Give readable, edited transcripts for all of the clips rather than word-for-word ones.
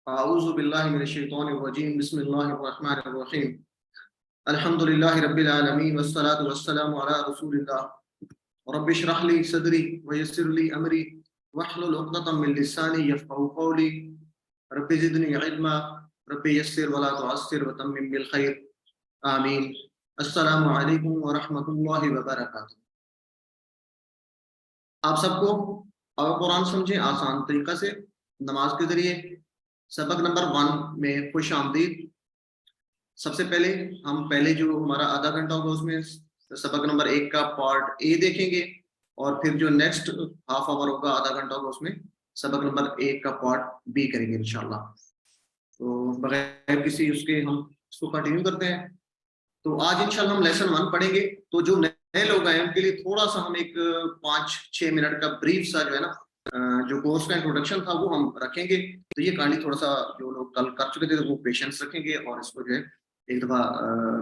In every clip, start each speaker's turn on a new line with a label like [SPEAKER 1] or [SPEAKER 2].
[SPEAKER 1] أعوذ بالله من الشيطان الرجيم بسم الله الرحمن الرحيم الحمد لله رب العالمين والصلاة والسلام على رسول الله رب اشرح لي صدري ويسر لي أمري واحلل عقدة من لساني يفقهوا قولي رب زدني علما رب يسر ولا تعسر وتمم بالخير آمين السلام علیکم ورحمۃ اللہ وبرکاتہ۔ آپ سب کو اور قرآن سمجھیں آسان طریقہ سے نماز کے ذریعے سبق نمبر 1 میں خوش آمدید۔ سب سے پہلے ہم جو ہمارا آدھا گھنٹہ ہوگا اس میں سبق نمبر 1 کا پارٹ اے دیکھیں گے، اور پھر جو نیکسٹ ہاف آور ہوگا آدھا گھنٹہ ہوگا اس میں سبق نمبر 1 کا پارٹ بی کریں گے انشاءاللہ۔ تو بغیر کسی اس کے ہم اس کو کنٹینیو کرتے ہیں۔ تو آج انشاءاللہ ہم لیسن 1 پڑھیں گے۔ تو جو نئے لوگ آئے ہیں ان کے لیے تھوڑا سا ہم ایک 5-6 منٹ کا بریف سا جو ہے نا جو کورس کا انٹروڈکشن تھا وہ ہم رکھیں گے۔ تو یہ کہانی تھوڑا سا جو لوگ کل کر چکے تھے وہ پیشنس رکھیں گے، اور اس کو جو ہے ایک دفعہ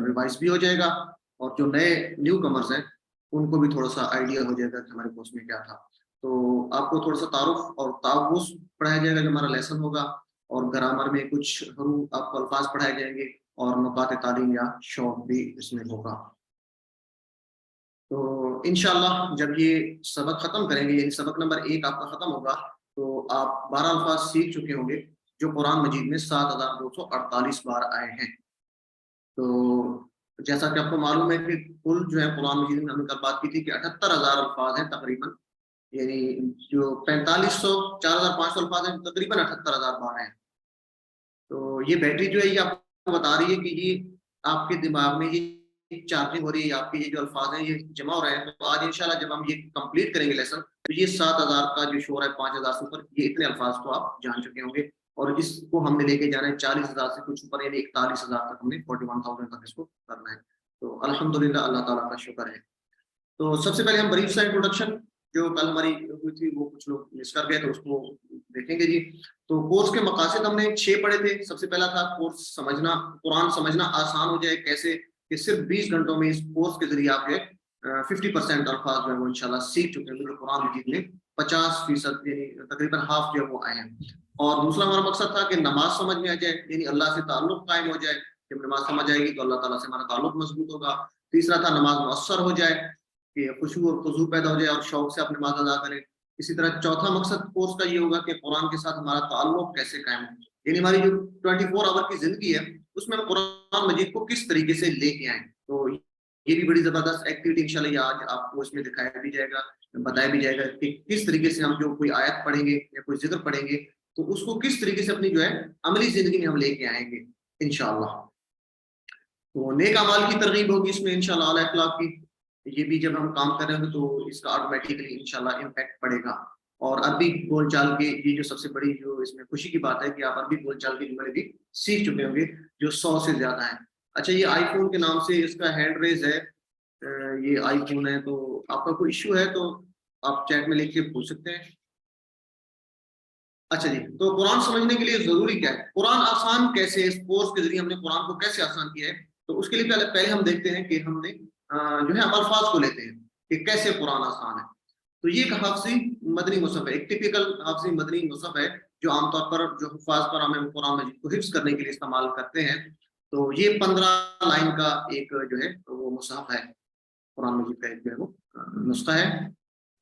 [SPEAKER 1] ریوائز بھی ہو جائے گا، اور جو نئے نیو کمرز ہیں ان کو بھی تھوڑا سا آئیڈیا ہو جائے گا کہ ہمارے کورس میں کیا تھا۔ تو آپ کو تھوڑا سا تعارف اور تعاوض پڑھایا جائے گا جو ہمارا لیسن ہوگا، اور گرامر میں کچھ حروف آپ کو الفاظ پڑھائے جائیں گے، اور نکات تعلیم یا شوق بھی اس میں ہوگا۔ تو انشاءاللہ جب یہ سبق ختم کریں گے، یعنی سبق نمبر 1 آپ کا ختم ہوگا، تو آپ 12 الفاظ سیکھ چکے ہوں گے جو قرآن مجید میں 7248 بار آئے ہیں۔ تو جیسا کہ آپ کو معلوم ہے کہ کل جو ہے قرآن مجید میں ہم نے کل بات کی تھی کہ 78,000 الفاظ ہیں تقریباً، یعنی جو 4500-4500 الفاظ ہیں تقریباً 78,000 بار ہیں۔ تو یہ بیٹری جو ہے یہ آپ کو بتا رہی ہے کہ یہ آپ کے دماغ میں یہ چارجنگ ہو رہی ہے، آپ کے یہ جو الفاظ ہیں یہ جمع ہو رہے ہیں۔ تو آج انشاءاللہ جب ہم یہ کمپلیٹ کریں گے لیسن، تو یہ 7,000 کا جو شور ہے 5,000 سے اوپر، یہ اتنے الفاظ کو آپ جان چکے ہوں گے، اور اس کو ہم نے لے کے جانا ہے 40,000 سے کچھ اوپر، یعنی 41,000 تک، ہم نے 41,000 تک اس کو کرنا ہے۔ تو الحمدللہ اللہ تعالیٰ کا شکر ہے۔ تو سب سے پہلے ہم بریف سا انٹروڈکشن جو کل ہماری ہوئی تھی وہ کچھ لوگ مس کر گئے تو اس کو دیکھیں گے جی۔ تو کورس کے مقاصد ہم نے 6 پڑھے تھے۔ سب سے پہلا تھا کورس سمجھنا، قرآن سمجھنا آسان ہو جائے کیسے، کہ صرف 20 گھنٹوں میں اس کورس کے ذریعے آپ کے 50% الفاظ جو ہے وہ انشاءاللہ سیکھ چکے ہیں، جو قرآن مجید میں 50% یعنی تقریباً ہاف جو ہے وہ آئے ہیں۔ اور دوسرا ہمارا مقصد تھا کہ نماز سمجھ میں آ جائے، یعنی اللہ سے تعلق قائم ہو جائے۔ جب نماز سمجھ آئے گی تو اللہ تعالیٰ سے ہمارا تعلق مضبوط ہوگا۔ تیسرا تھا نماز مؤثر ہو جائے، کہ خشوع اور خضوع پیدا ہو جائے اور شوق سے آپ نماز ادا کریں۔ اسی طرح چوتھا مقصد کورس کا یہ ہوگا کہ قرآن کے ساتھ ہمارا تعلق کیسے قائم ہو، یعنی ہماری جو 24 آور کی زندگی ہے اس میں ہم قرآن مجید کو کس طریقے سے لے کے آئیں۔ تو یہ بھی بڑی زبردست ایکٹیویٹی انشاءاللہ یہ آج آپ کو اس میں دکھایا بھی جائے گا، بتایا بھی جائے گا کہ کس طریقے سے ہم جو کوئی آیت پڑھیں گے یا کوئی ذکر پڑھیں گے تو اس کو کس طریقے سے اپنی جو ہے عملی زندگی میں ہم لے کے آئیں گے انشاءاللہ۔ تو نیک اعمال کی ترغیب ہوگی اس میں انشاءاللہ، اعلی اخلاق کی، یہ بھی جب ہم کام کریں گے تو اس کا آٹومیٹکلی انشاءاللہ امپیکٹ پڑے گا۔ اور عربی بول چال کے یہ جو سب سے بڑی جو اس میں خوشی کی بات ہے کہ آپ عربی بول چال کے جملے بھی سیکھ چکے ہوں گے جو 100 سے زیادہ ہیں۔ اچھا، یہ آئی فون کے نام سے اس کا ہینڈ ریز ہے، یہ آئی فون ہے، تو آپ کا کوئی ایشو ہے تو آپ چیٹ میں لکھ کے پوچھ سکتے ہیں۔ اچھا جی، تو قرآن سمجھنے کے لیے ضروری کیا ہے، قرآن آسان کیسے، اس کورس کے ذریعے ہم نے قرآن کو کیسے آسان کیا ہے، تو اس کے لیے پہلے ہم دیکھتے ہیں کہ ہم نے جو ہے الفاظ کو لیتے ہیں کہ کیسے قرآن آسان ہے۔ تو یہ ایک حافظی مدنی مصحف ہے، ایک ٹپیکل حافظی مدنی مصحف ہے جو عام طور پر جو حفاظ قرآن مجید کو حفظ کرنے کے لیے استعمال کرتے ہیں۔ تو یہ 15 لائن کا ایک جو ہے وہ مصحف ہے، قرآن مجید کا ایک جو ہے وہ نسخہ ہے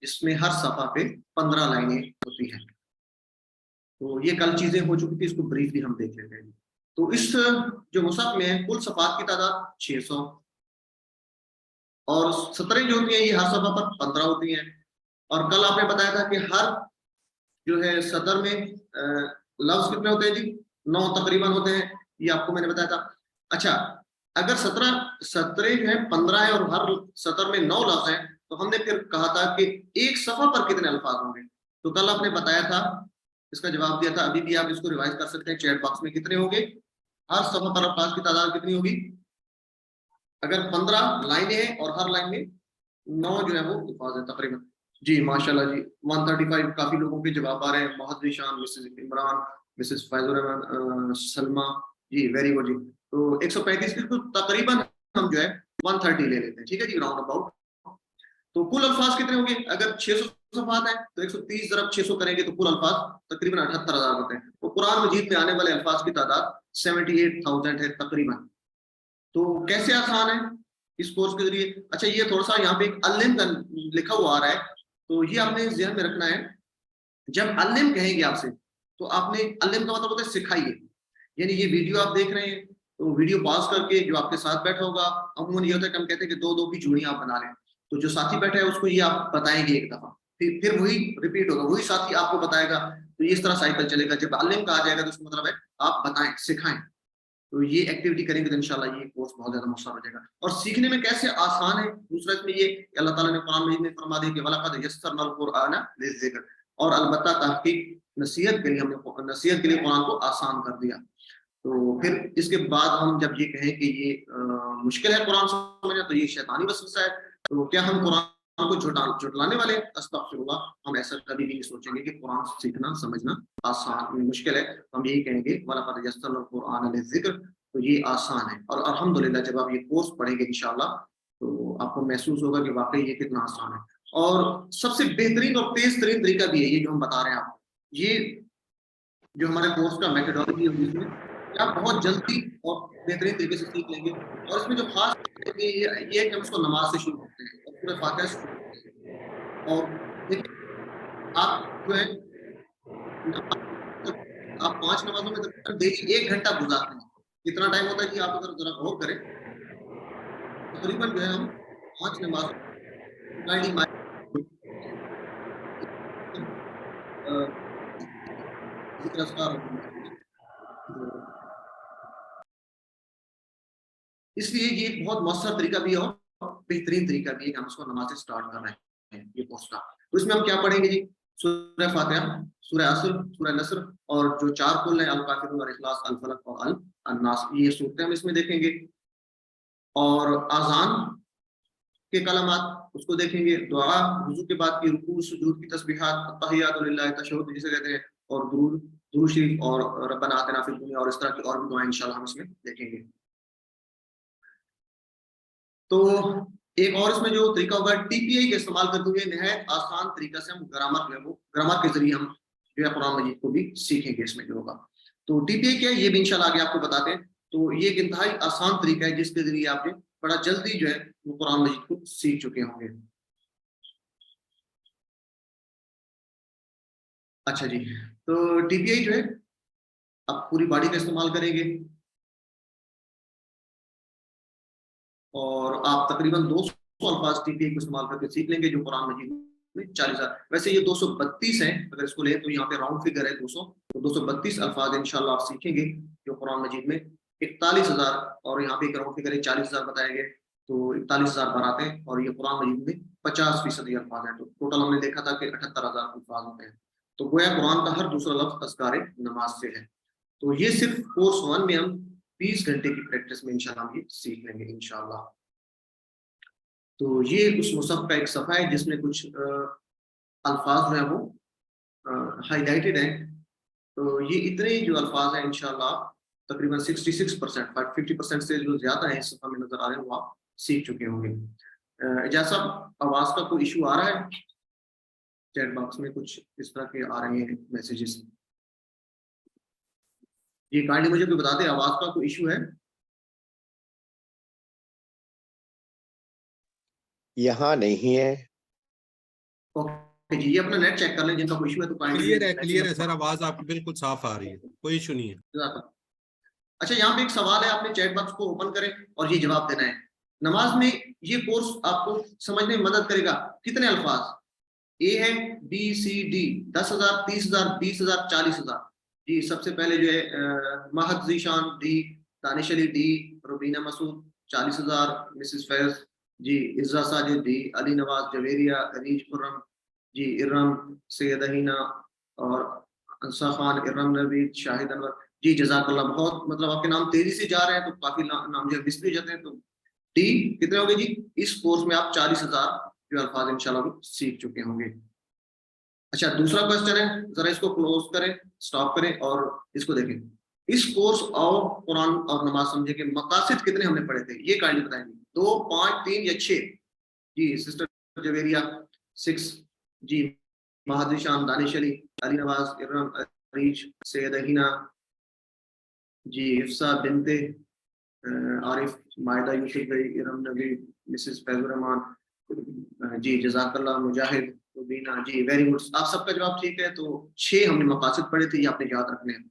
[SPEAKER 1] جس میں ہر صفحہ پہ 15 لائنیں ہوتی ہیں۔ تو یہ کل چیزیں ہو چکی تھی، اس کو بریفلی ہم دیکھ لیتے ہیں۔ تو اس جو مصحف میں کل صفحات کی تعداد 600، اور سطریں جو ہوتی ہیں یہ ہر صفحہ پر 15 ہوتی ہیں۔ اور کل آپ نے بتایا تھا کہ ہر جو ہے سطر میں لفظ کتنے ہوتے ہیں جی، 9 تقریباً ہوتے ہیں، یہ آپ کو میں نے بتایا تھا۔ اچھا، اگر سطریں جو ہیں 15 ہیں اور ہر سطر میں 9 لفظ ہیں، تو ہم نے پھر کہا تھا کہ ایک صفحہ پر کتنے الفاظ ہوں گے، تو کل آپ نے بتایا تھا، اس کا جواب دیا تھا، ابھی بھی آپ اس کو ریوائز کر سکتے ہیں چیٹ باکس میں، کتنے ہوں گے، ہر صفحہ پر الفاظ کی تعداد کتنی ہوگی، اگر 15 لائنیں ہیں اور ہر لائن میں 9 جو ہے وہ الفاظ ہیں تقریباً۔ جی ماشاءاللہ جی، 135 کافی لوگوں کے جواب آ رہے ہیں، محمد ذیشان، مسز عمران، مسز فیض الرحمان، سلمہ، جی ویری گڈ جی۔ تو 135 کو تقریباً ہم جو ہے 130 لے لیتے ہیں، ٹھیک ہے جی، راؤنڈ اباؤٹ تو کل الفاظ کتنے ہوں گے؟ اگر 600 صفحات ہیں تو 130 ضرب 600 کریں گے تو کل الفاظ تقریباً 78,000 ہوتے ہیں. تو قرآن مجید میں آنے والے الفاظ کی تعداد 78,000 ہے تقریباً. تو کیسے آسان ہے اس کورس کے ذریعے؟ اچھا یہ تھوڑا سا یہاں پہ ایک علم کا لکھا ہوا آ رہا ہے، تو یہ آپ نے ذہن میں رکھنا ہے. جب علم کہیں گے آپ سے تو آپ نے، علم کا مطلب ہوتا ہے سکھائیے. یعنی یہ ویڈیو آپ دیکھ رہے ہیں تو ویڈیو پاس کر کے جو آپ کے ساتھ بیٹھا ہوگا، عموماً یہ ہوتا ہے کہ ہم کہتے ہیں کہ دو کی جوڑیاں آپ بنا لیں. تو جو ساتھی بیٹھا ہے اس کو یہ آپ بتائیں گے ایک دفعہ، پھر وہی ریپیٹ ہوگا، وہی ساتھی آپ کو بتائے گا. تو اس طرح سائیکل چلے گا. جب علم کا آ جائے گا تو اس کا مطلب ہے آپ بتائیں، سکھائیں. تو یہ ایکٹیویٹی کریں گے تو انشاءاللہ یہ کورس بہت زیادہ مؤثر ہو جائے گا. اور سیکھنے میں کیسے آسان ہے، دوسرا اس میں یہ کہ اللہ تعالیٰ نے قرآن مجید میں فرما دیا کہ وَلَقَدْ يَسَّرْنَا الْقُرْآنَ لِلذِّكْرِ، اور البتہ تحقیق نصیحت کے لیے ہم نے نصیحت کے لیے قرآن کو آسان کر دیا. تو پھر اس کے بعد ہم جب یہ کہیں کہ یہ مشکل ہے قرآن سمجھنا تو یہ شیطانی وسوسہ ہے، تو کیا ہم قرآن کو جھٹلانے والے ہیں؟ استغفر اللہ، ہم ایسا کبھی بھی نہیں سوچیں گے کہ قرآن سیکھنا سمجھنا آسان مشکل ہے. ہم یہی کہیں گے وَلَقَدْ يَسَّرْنَا الْقُرْآنَ لِلذِّكْرِ، تو یہ آسان ہے. اور الحمدللہ جب آپ یہ کورس پڑھیں گے انشاءاللہ تو آپ کو محسوس ہوگا کہ واقعی یہ کتنا آسان ہے. اور سب سے بہترین اور تیز ترین طریقہ بھی ہے یہ جو ہم بتا رہے ہیں آپ کو. یہ جو ہمارے کورس کا میتھڈالوجی ہے اس میں آپ بہت جلدی اور بہترین طریقے سے سیکھ لیں گے. اور اس میں جو خاص ہے کہ یہ ہے کہ ہم اس کو نماز سے شروع کرتے ہیں اور پورے فاتحہ سے شروع کرتے ہیں. اور دیکھیں آپ جو ہے آپ 5 نمازوں میں تقریباً ڈیلی 1 گھنٹہ گزارتے ہیں. کتنا ٹائم ہوتا ہے کہ آپ اگر ذرا غور کریں، تقریباً جو ہے ہم 5 نمازوں ذکر اذکار اس لیے یہ بہت مؤثر طریقہ بھی ہے اور بہترین طریقہ بھی ہے کہ ہم اس کو نماز سے سٹارٹ کر رہے ہیں یہ کورس کا. تو اس میں ہم کیا پڑھیں گے جی؟ سورہ فاتحہ، سورہ عصر، سورہ نصر، اور جو 4 کل ہیں الکافرون اور اخلاص، الفلق اور الناس، یہ صورتیں ہم اس میں دیکھیں گے. اور اذان کے کلمات اس کو دیکھیں گے. دعا وضو کے بعد کی رکوع سجود کی تسبیحات، تحیات للہ، تشہد جسے کہتے ہیں، اور درود شریف، اور ربنا آتنا فی الدنیا، اور اس طرح کی اور بھی دعائیں انشاءاللہ ہم اس میں دیکھیں گے. تو ایک اور اس میں جو طریقہ ہوگا ٹی پی آئی کا استعمال کرتے ہوئے نہایت آسان طریقہ سے ہم گرامر جو ہے وہ گرامر کے ذریعے ہم جو ہے قرآن مجید کو بھی سیکھیں گے. اس میں جو ہوگا تو ٹی پی آئی کیا ہے یہ بھی انشاءاللہ آگے آپ کو بتاتے ہیں. تو یہ ایک انتہائی آسان طریقہ ہے جس کے ذریعے آپ نے بڑا جلدی جو ہے وہ قرآن مجید کو سیکھ چکے ہوں گے. اچھا جی، تو ٹی پی آئی جو ہے آپ پوری باڈی کا استعمال کریں گے اور آپ تقریباً 200 الفاظ ٹی پی آئی کو استعمال کر کے سیکھ لیں گے جو قرآن مجید میں 40,000. ویسے یہ 232 ہیں اگر اس کو لیں تو یہاں پہ راؤنڈ فگر ہے 200، تو 232 الفاظ انشاءاللہ آپ سیکھیں گے جو قرآن مجید میں 41,000، اور یہاں پہ ایک راؤنڈ فگر ہے 40,000 بتائے گئے، تو 41,000 بار آتے ہیں. اور یہ قرآن مجید میں 50% الفاظ ہیں، تو ٹوٹل ہم نے دیکھا تھا کہ 78,000 الفاظ ہوتے ہیں. تو گویا قرآن کا ہر دوسرا لفظ اذکار نماز سے ہے. تو یہ صرف کورس 1 میں ہم 20 گھنٹے کی پریکٹس میں انشاءاللہ ہم یہ سیکھ لیں گے انشاءاللہ. تو یہ اس مصحف کا ایک صفحہ ہے جس میں کچھ الفاظ جو ہیں وہ ہائی لائٹڈ ہیں. تو یہ اتنے جو الفاظ ہیں انشاءاللہ تقریباً 66%، 50% سے جو زیادہ ہیں اس صفحہ میں نظر آ رہے ہیں وہ آپ سیکھ چکے ہوں گے. جیسا آواز کا کوئی ایشو آ رہا ہے؟ چیٹ باکس میں کچھ اس طرح کے آ رہے ہیں میسیجز. یہ کائنڈلی مجھے کوئی بتا دیں آواز کا کوئی ایشو ہے؟
[SPEAKER 2] یہاں نہیں ہے.
[SPEAKER 1] اوکے جی، یہ اپنا نیٹ چیک کر لیں جن کا کوئی ایشو ہے تو
[SPEAKER 3] کلیئر ہے سر، آواز آپ کی بالکل صاف آ رہی ہے، کوئی ایشو نہیں ہے.
[SPEAKER 1] اچھا یہاں پہ ایک سوال ہے، آپ نے چیٹ باکس کو اوپن کریں اور یہ جواب دینا ہے. نماز میں یہ کورس آپ کو سمجھنے میں مدد کرے گا. کتنے الفاظ؟ اے ہے بی سی ڈی، 10,000 30,000 20,000 40,000. جی سب سے پہلے جو ہے مہد ذیشان ڈی، دانش علی ڈی، روبینہ مسعود 40,000، مسز فیض جی، عزا ساجد ڈی، علی نواز جویریہ، عریج خرم جی، ارم سید ہینا، اور انصا خان، ارم نوید، شاہد انور جی. جزاک اللہ، بہت مطلب آپ کے نام تیزی سے جا رہے ہیں تو کافی نام جو ہے مس بھی ہو جاتے ہیں. تو ڈی کتنے ہو گئے جی؟ اس کورس میں آپ 40,000 جو الفاظ انشاءاللہ سیکھ چکے ہوں گے. اچھا دوسرا کوشچن ہے، ذرا اس کو کلوز کریں، سٹاپ کریں اور اس کو دیکھیں. اس کورس اور قرآن اور نماز سمجھے کے مقاصد کتنے ہم نے پڑھے تھے؟ یہ کائنڈلی بتائیں گے. 2، 5، 3 یا 6؟ جی سسٹر जवेरिया 6 जी, महादुर शान दानिश अली नवाज इरम अरीज सैयद अहीना जी, हिफ्सा बिनते आरिफ मायदा यूसुफ भाई इरम नबी मिसेस फैजुर रहमान जी, जजाकल्लाह मुजाहिद रुबीना जी, वेरी गुड, आप सबका जवाब ठीक है। तो 6 हमने मकासद पढ़े थे, ये आपने याद रखने हैं।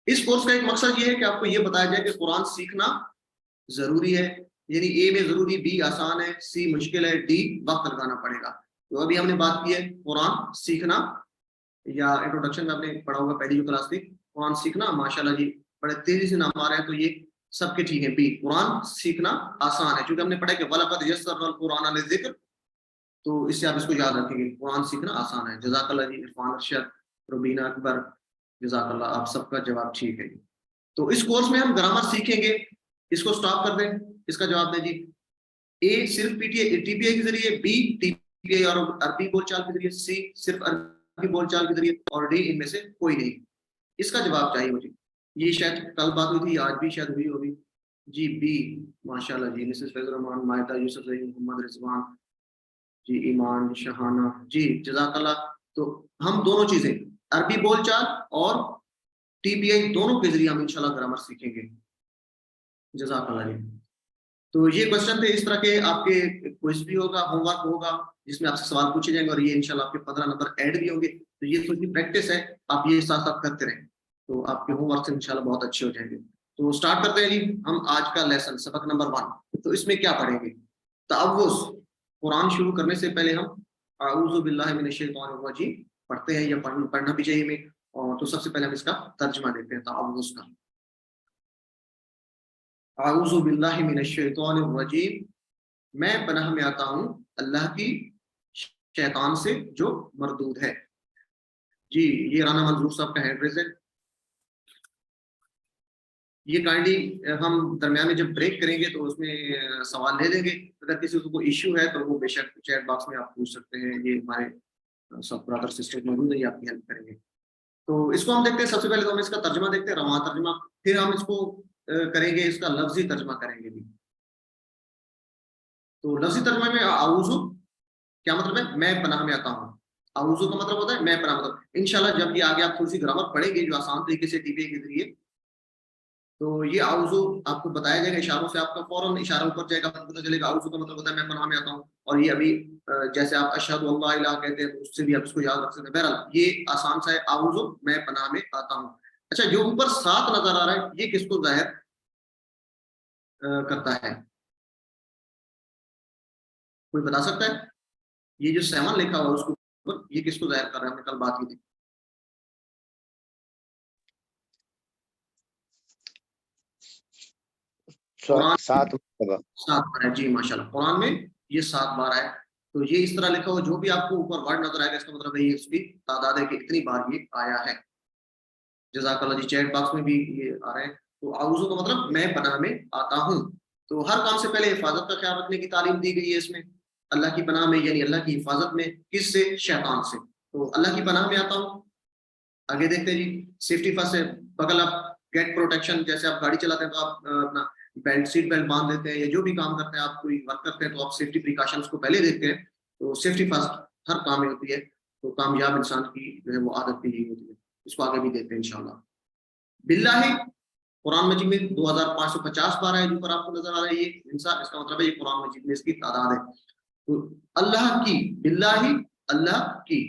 [SPEAKER 1] इस कोर्स का एक मकसद ये है कि आपको ये बताया जाए कि कुरान सीखना जरूरी है, यानी ए में जरूरी, बी आसान है, सी मुश्किल है, डी वक्त लगाना पड़ेगा। तो अभी हमने बात की है कुरान सीखना, या इंट्रोडक्शन में आपने पढ़ा होगा पहली जो क्लास थी, कुरान सीखना माशाल्लाह जी बड़े तेजी से नाम आ रहे हैं, तो ये सबके ठीक है। बी कुरान सीखना आसान है, क्योंकि हमने पढ़ा कि वलक़द यस्सरनल कुरान लिज़िक्र, तो इससे आप इसको याद रखेंगे, कुरान सीखना आसान है। जज़ाकल्लाह जी, इरफान अरशद, रुबीना अकबर, जज़ाकल्लाह, आप सबका जवाब ठीक है। तो इस कोर्स में हम ग्रामर सीखेंगे, इसको स्टॉप कर दें, इसका जवाब दें जी। ए सिर्फ टीपीए के जरिए, बी टीपीए और अरबी बोलचाल के जरिए, सी सिर्फ अरबी बोलचाल के जरिए, और डी इनमें से कोई नहीं। इसका जवाब चाहिए मुझे। ये शायद कल बात हुई थी, आज भी शायद हुई होगी जी। बी माशाल्लाह जी, मिसेस फैजुर रहमान, मायदा यूसुफ रही, मोहम्मद रिजवान जी, ईमान शहाना जी, जज़ाकल्लाह। तो हम दोनों चीजें, अरबी बोलचाल और टीपीआई, दोनों के जरिए हम इंशाल्लाह ग्रामर सीखेंगे। जज़ाकल्लाह जी। तो ये क्वेश्चन थे, इस तरह के आपके क्विज भी होगा, होमवर्क होगा, जिसमें आपसे सवाल पूछे जाएंगे, और ये इंशाल्लाह आपके 15 नंबर ऐड भी होंगे। तो ये थोड़ी प्रैक्टिस है, आप ये साथ साथ करते रहें, तो आपके होमवर्क से इंशाल्लाह बहुत अच्छे हो जाएंगे। तो स्टार्ट करते हैं जी हम आज का लेसन, सबक नंबर 1। तो इसमें क्या पढ़ेंगे? तअव्वुज़। कुरान शुरू करने से पहले हम अऊज़ु बिल्लाहि मिनश शैतानिर रजीम पढ़ते हैं, या पढ़ना भी चाहिए हमें। और तो सबसे पहले हम इसका तर्जुमा देखते हैं तअव्वुज़ का। अऊज़ु बिल्लाहि मिनश शैतानिर रजीम, मैं पनाह में आता हूँ अल्लाह की शैतान से जो मरदूद है। जी, ये राना मंजूर साहब का हैंड है। ये काइंडली हम दरमियान में जब ब्रेक करेंगे तो उसमें सवाल ले लेंगे, अगर किसी को कोई इश्यू है तो वो बेशक चैट बॉक्स में आप पूछ सकते हैं। ये हमारे सब ब्रदर सिस्टर मौजूद है, ये आपकी हेल्प करेंगे। तो इसको हम देखते हैं, सबसे पहले तो हम इसका तर्जमा देखते हैं, रवां तर्जमा, फिर हम इसको करेंगे, इसका लफ्जी तर्जमा करेंगे भी। तो लफ्जी तर्जमा में आऊज़ु क्या मतलब है? मैं पनाह में आता हूँ। आऊज़ु का मतलब होता है मैं पनाह, मतलब इंशाल्लाह जब ये आगे आप थोड़ी सी ग्रामर पढ़ेंगे जो आसान तरीके से टीपीए के जरिए, तो ये आऊज़ु आपको बताया जाएगा इशारों से, आपका फौरन इशारा ऊपर जाएगा, आपको पता चलेगा आऊज़ु का मतलब होता है मैं पनाह में आता हूँ। और ये अभी जैसे आप अशहदु अल्ला इलाहा कहते हैं, उससे भी आप इसको याद रख सकते हैं। बहरहाल ये आसान सा है, आऊज़ु मैं पनाह में आता हूँ। अच्छा, जो ऊपर 7 नजर आ रहा है, ये किसको जाहिर करता है? कोई बता सकता है? ये जो 7 लिखा हुआ है उसके ऊपर, ये किसको जाहिर कर रहा है? हमने कल बात की थी। कुरान
[SPEAKER 2] 7 मरतबा।
[SPEAKER 1] 7 बार है जी, माशाल्लाह, कुरान में ये 7 बार है। तो ये इस तरह लिखा हो, जो भी आपको ऊपर वर्ड नजर आएगा, इसका मतलब है ये उसकी तादाद है कि इतनी बार ये आया है। जज़ाकल्लाह जी, चैट बॉक्स में भी ये आ रहे हैं। तो आऊज़ु का मतलब मैं पनाह में आता हूँ। तो हर काम से पहले हिफाजत का ख्याल रखने की तालीम दी गई है इसमें, अल्लाह की पनाह में, यानी अल्लाह की हिफाजत में। किससे? शैतान से। तो अल्लाह की पनाह में आता हूँ। आगे देखते हैं जी, सेफ्टी फर्स्ट है, बगल अप, गेट प्रोटेक्शन। जैसे आप गाड़ी चलाते हैं तो आप अपना बेल्ट, सीट बेल्ट बांध देते हैं, या जो भी काम करते हैं, आप कोई वर्क करते हैं तो आप सेफ्टी प्रिकॉशंस को पहले देखते हैं। तो सेफ्टी फर्स्ट हर काम में होती है। तो कामयाब इंसान की जो है वो आदत भी यही होती है। इसको आगे भी देखते हैं इंशाल्लाह। बिल्लाहि, कुरान मजीद में 2550 बार है, जो पर आपको नजर आ रहा है ये इंसान, इसका मतलब है ये कुरान मजीद में इसकी तादाद है। तो अल्लाह की, बिल्लाहि अल्लाह की,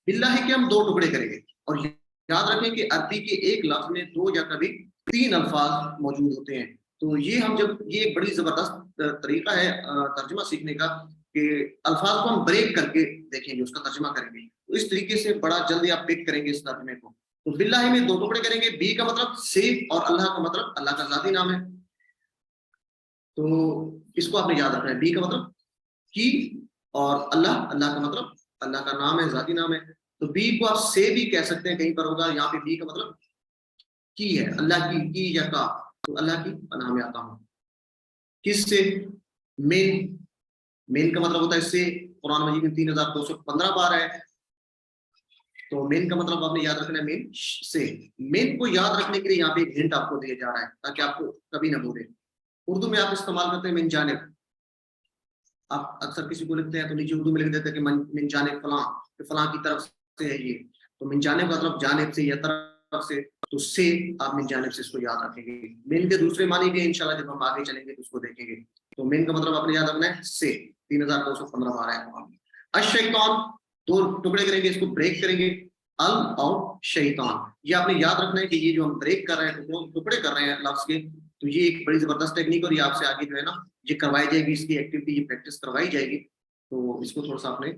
[SPEAKER 1] बिल्लाहि के हम 2 टुकड़े करेंगे। और याद रखें कि अरबी के एक लफ्ज में 2 या कभी 3 अल्फाज मौजूद होते हैं। तो ये हम जब, ये एक बड़ी जबरदस्त तरीका है तर्जुमा सीखने का, कि अल्फाज को हम ब्रेक करके देखेंगे, उसका तर्जुमा करेंगे। तो इस तरीके से बड़ा जल्दी आप पिक करेंगे इस तर्जुमे को। तो बिल्लाहि में 2 टुकड़े करेंगे, बी का मतलब से, और अल्लाह का मतलब अल्लाह का जाती नाम है। तो इसको आपने याद रखना है, बी का मतलब की, और अल्लाह, अल्लाह का मतलब अल्लाह का नाम है, जाती नाम है। तो बी को आप से भी कह सकते हैं, कहीं पर होगा, यहाँ पे बी का मतलब की है, अल्लाह की या का। तो अल्लाह की पनाह में आता हूँ। किससे? मेन, मेन का मतलब होता है से। कुरान मजीद में 3215 बार है। तो मेन का मतलब आपने याद रखना है मेन से। मेन को याद रखने के लिए यहाँ पे एक हिंट आपको दिया जा रहा है, ताकि आपको कभी ना भूले। उर्दू में आप इस्तेमाल करते हैं मिन जानिब। आप अक्सर किसी को लिखते हैं तो नीचे उर्दू में लिख देते हैं कि मिन जानिब फलां, कि फलां की तरफ से है ये, तो मिन जानिब का मतलब जानिब से या तरफ से, तो से आप मिन जानिब से इसको याद रखेंगे। मिन के दूसरे मानी भी इंशाल्लाह जब हम आगे चलेंगे तो उसको देखेंगे। तो मिन का मतलब आपने याद रखना है से, 3215 बार है। अश-शैतान, दो टुकड़े करेंगे, इसको ब्रेक करेंगे, अल और शैतान, ये आपने याद रखना है कि ये जो हम ब्रेक कर रहे हैं, टुकड़े कर रहे हैं लफ्ज के, तो ये एक बड़ी जबरदस्त टेक्निक और ये आपसे आगे जो है ना ये करवाई जाएगी, इसकी एक्टिविटी ये प्रैक्टिस करवाई जाएगी, तो इसको थोड़ा सा आपने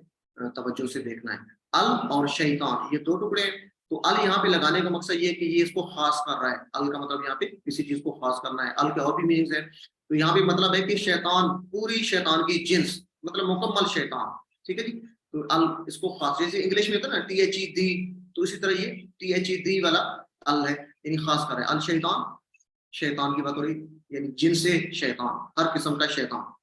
[SPEAKER 1] तवज्जो से देखना है। अल और शैतान ये दो टुकड़े हैं, तो अल यहाँ पे लगाने का मकसद ये है कि ये इसको खास कर रहा है। अल का मतलब यहाँ पे किसी चीज को खास करना है। अल के और भी मीनिंग्स है, तो यहाँ पे मतलब है कि शैतान, पूरी शैतान की जिन्स, मतलब मुकम्मल शैतान, ठीक है जी। तो अल इसको खास, जैसे इंग्लिश में होता है ना THE दी, तो इसी तरह ये THE दी वाला अल है, यानी खास कर रहा है। अल शैतान, शैतान की बात हो रही, यानी जिनसे शैतान, हर किस्म का शैतान।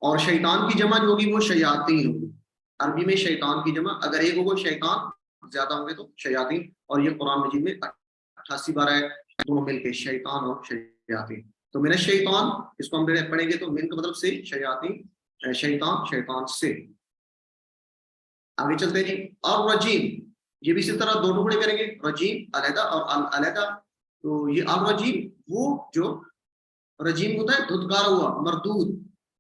[SPEAKER 1] और शैतान की जमा जो होगी वो शयातीन होगी। अरबी में शैतान की जमा अगर एक होगा शैतान, ज्यादा होंगे तो शयातीन, और ये कुरान मजीद में 88 बार है, दोनों मिलके शैतान और शयातीन। तो मिन शैतान, इसको हम पढ़ेंगे तो मिन का मतलब से, शयातीन, शैतान, शैतान से। आगे चलते हैं जी। और रजीम, ये भी इसी तरह दो टुकड़े करेंगे, रजीम अलहदा और अल अलहदा। तो ये अल रजीम, वो जो रजीम होता है धुतकारा हुआ, मरदूद,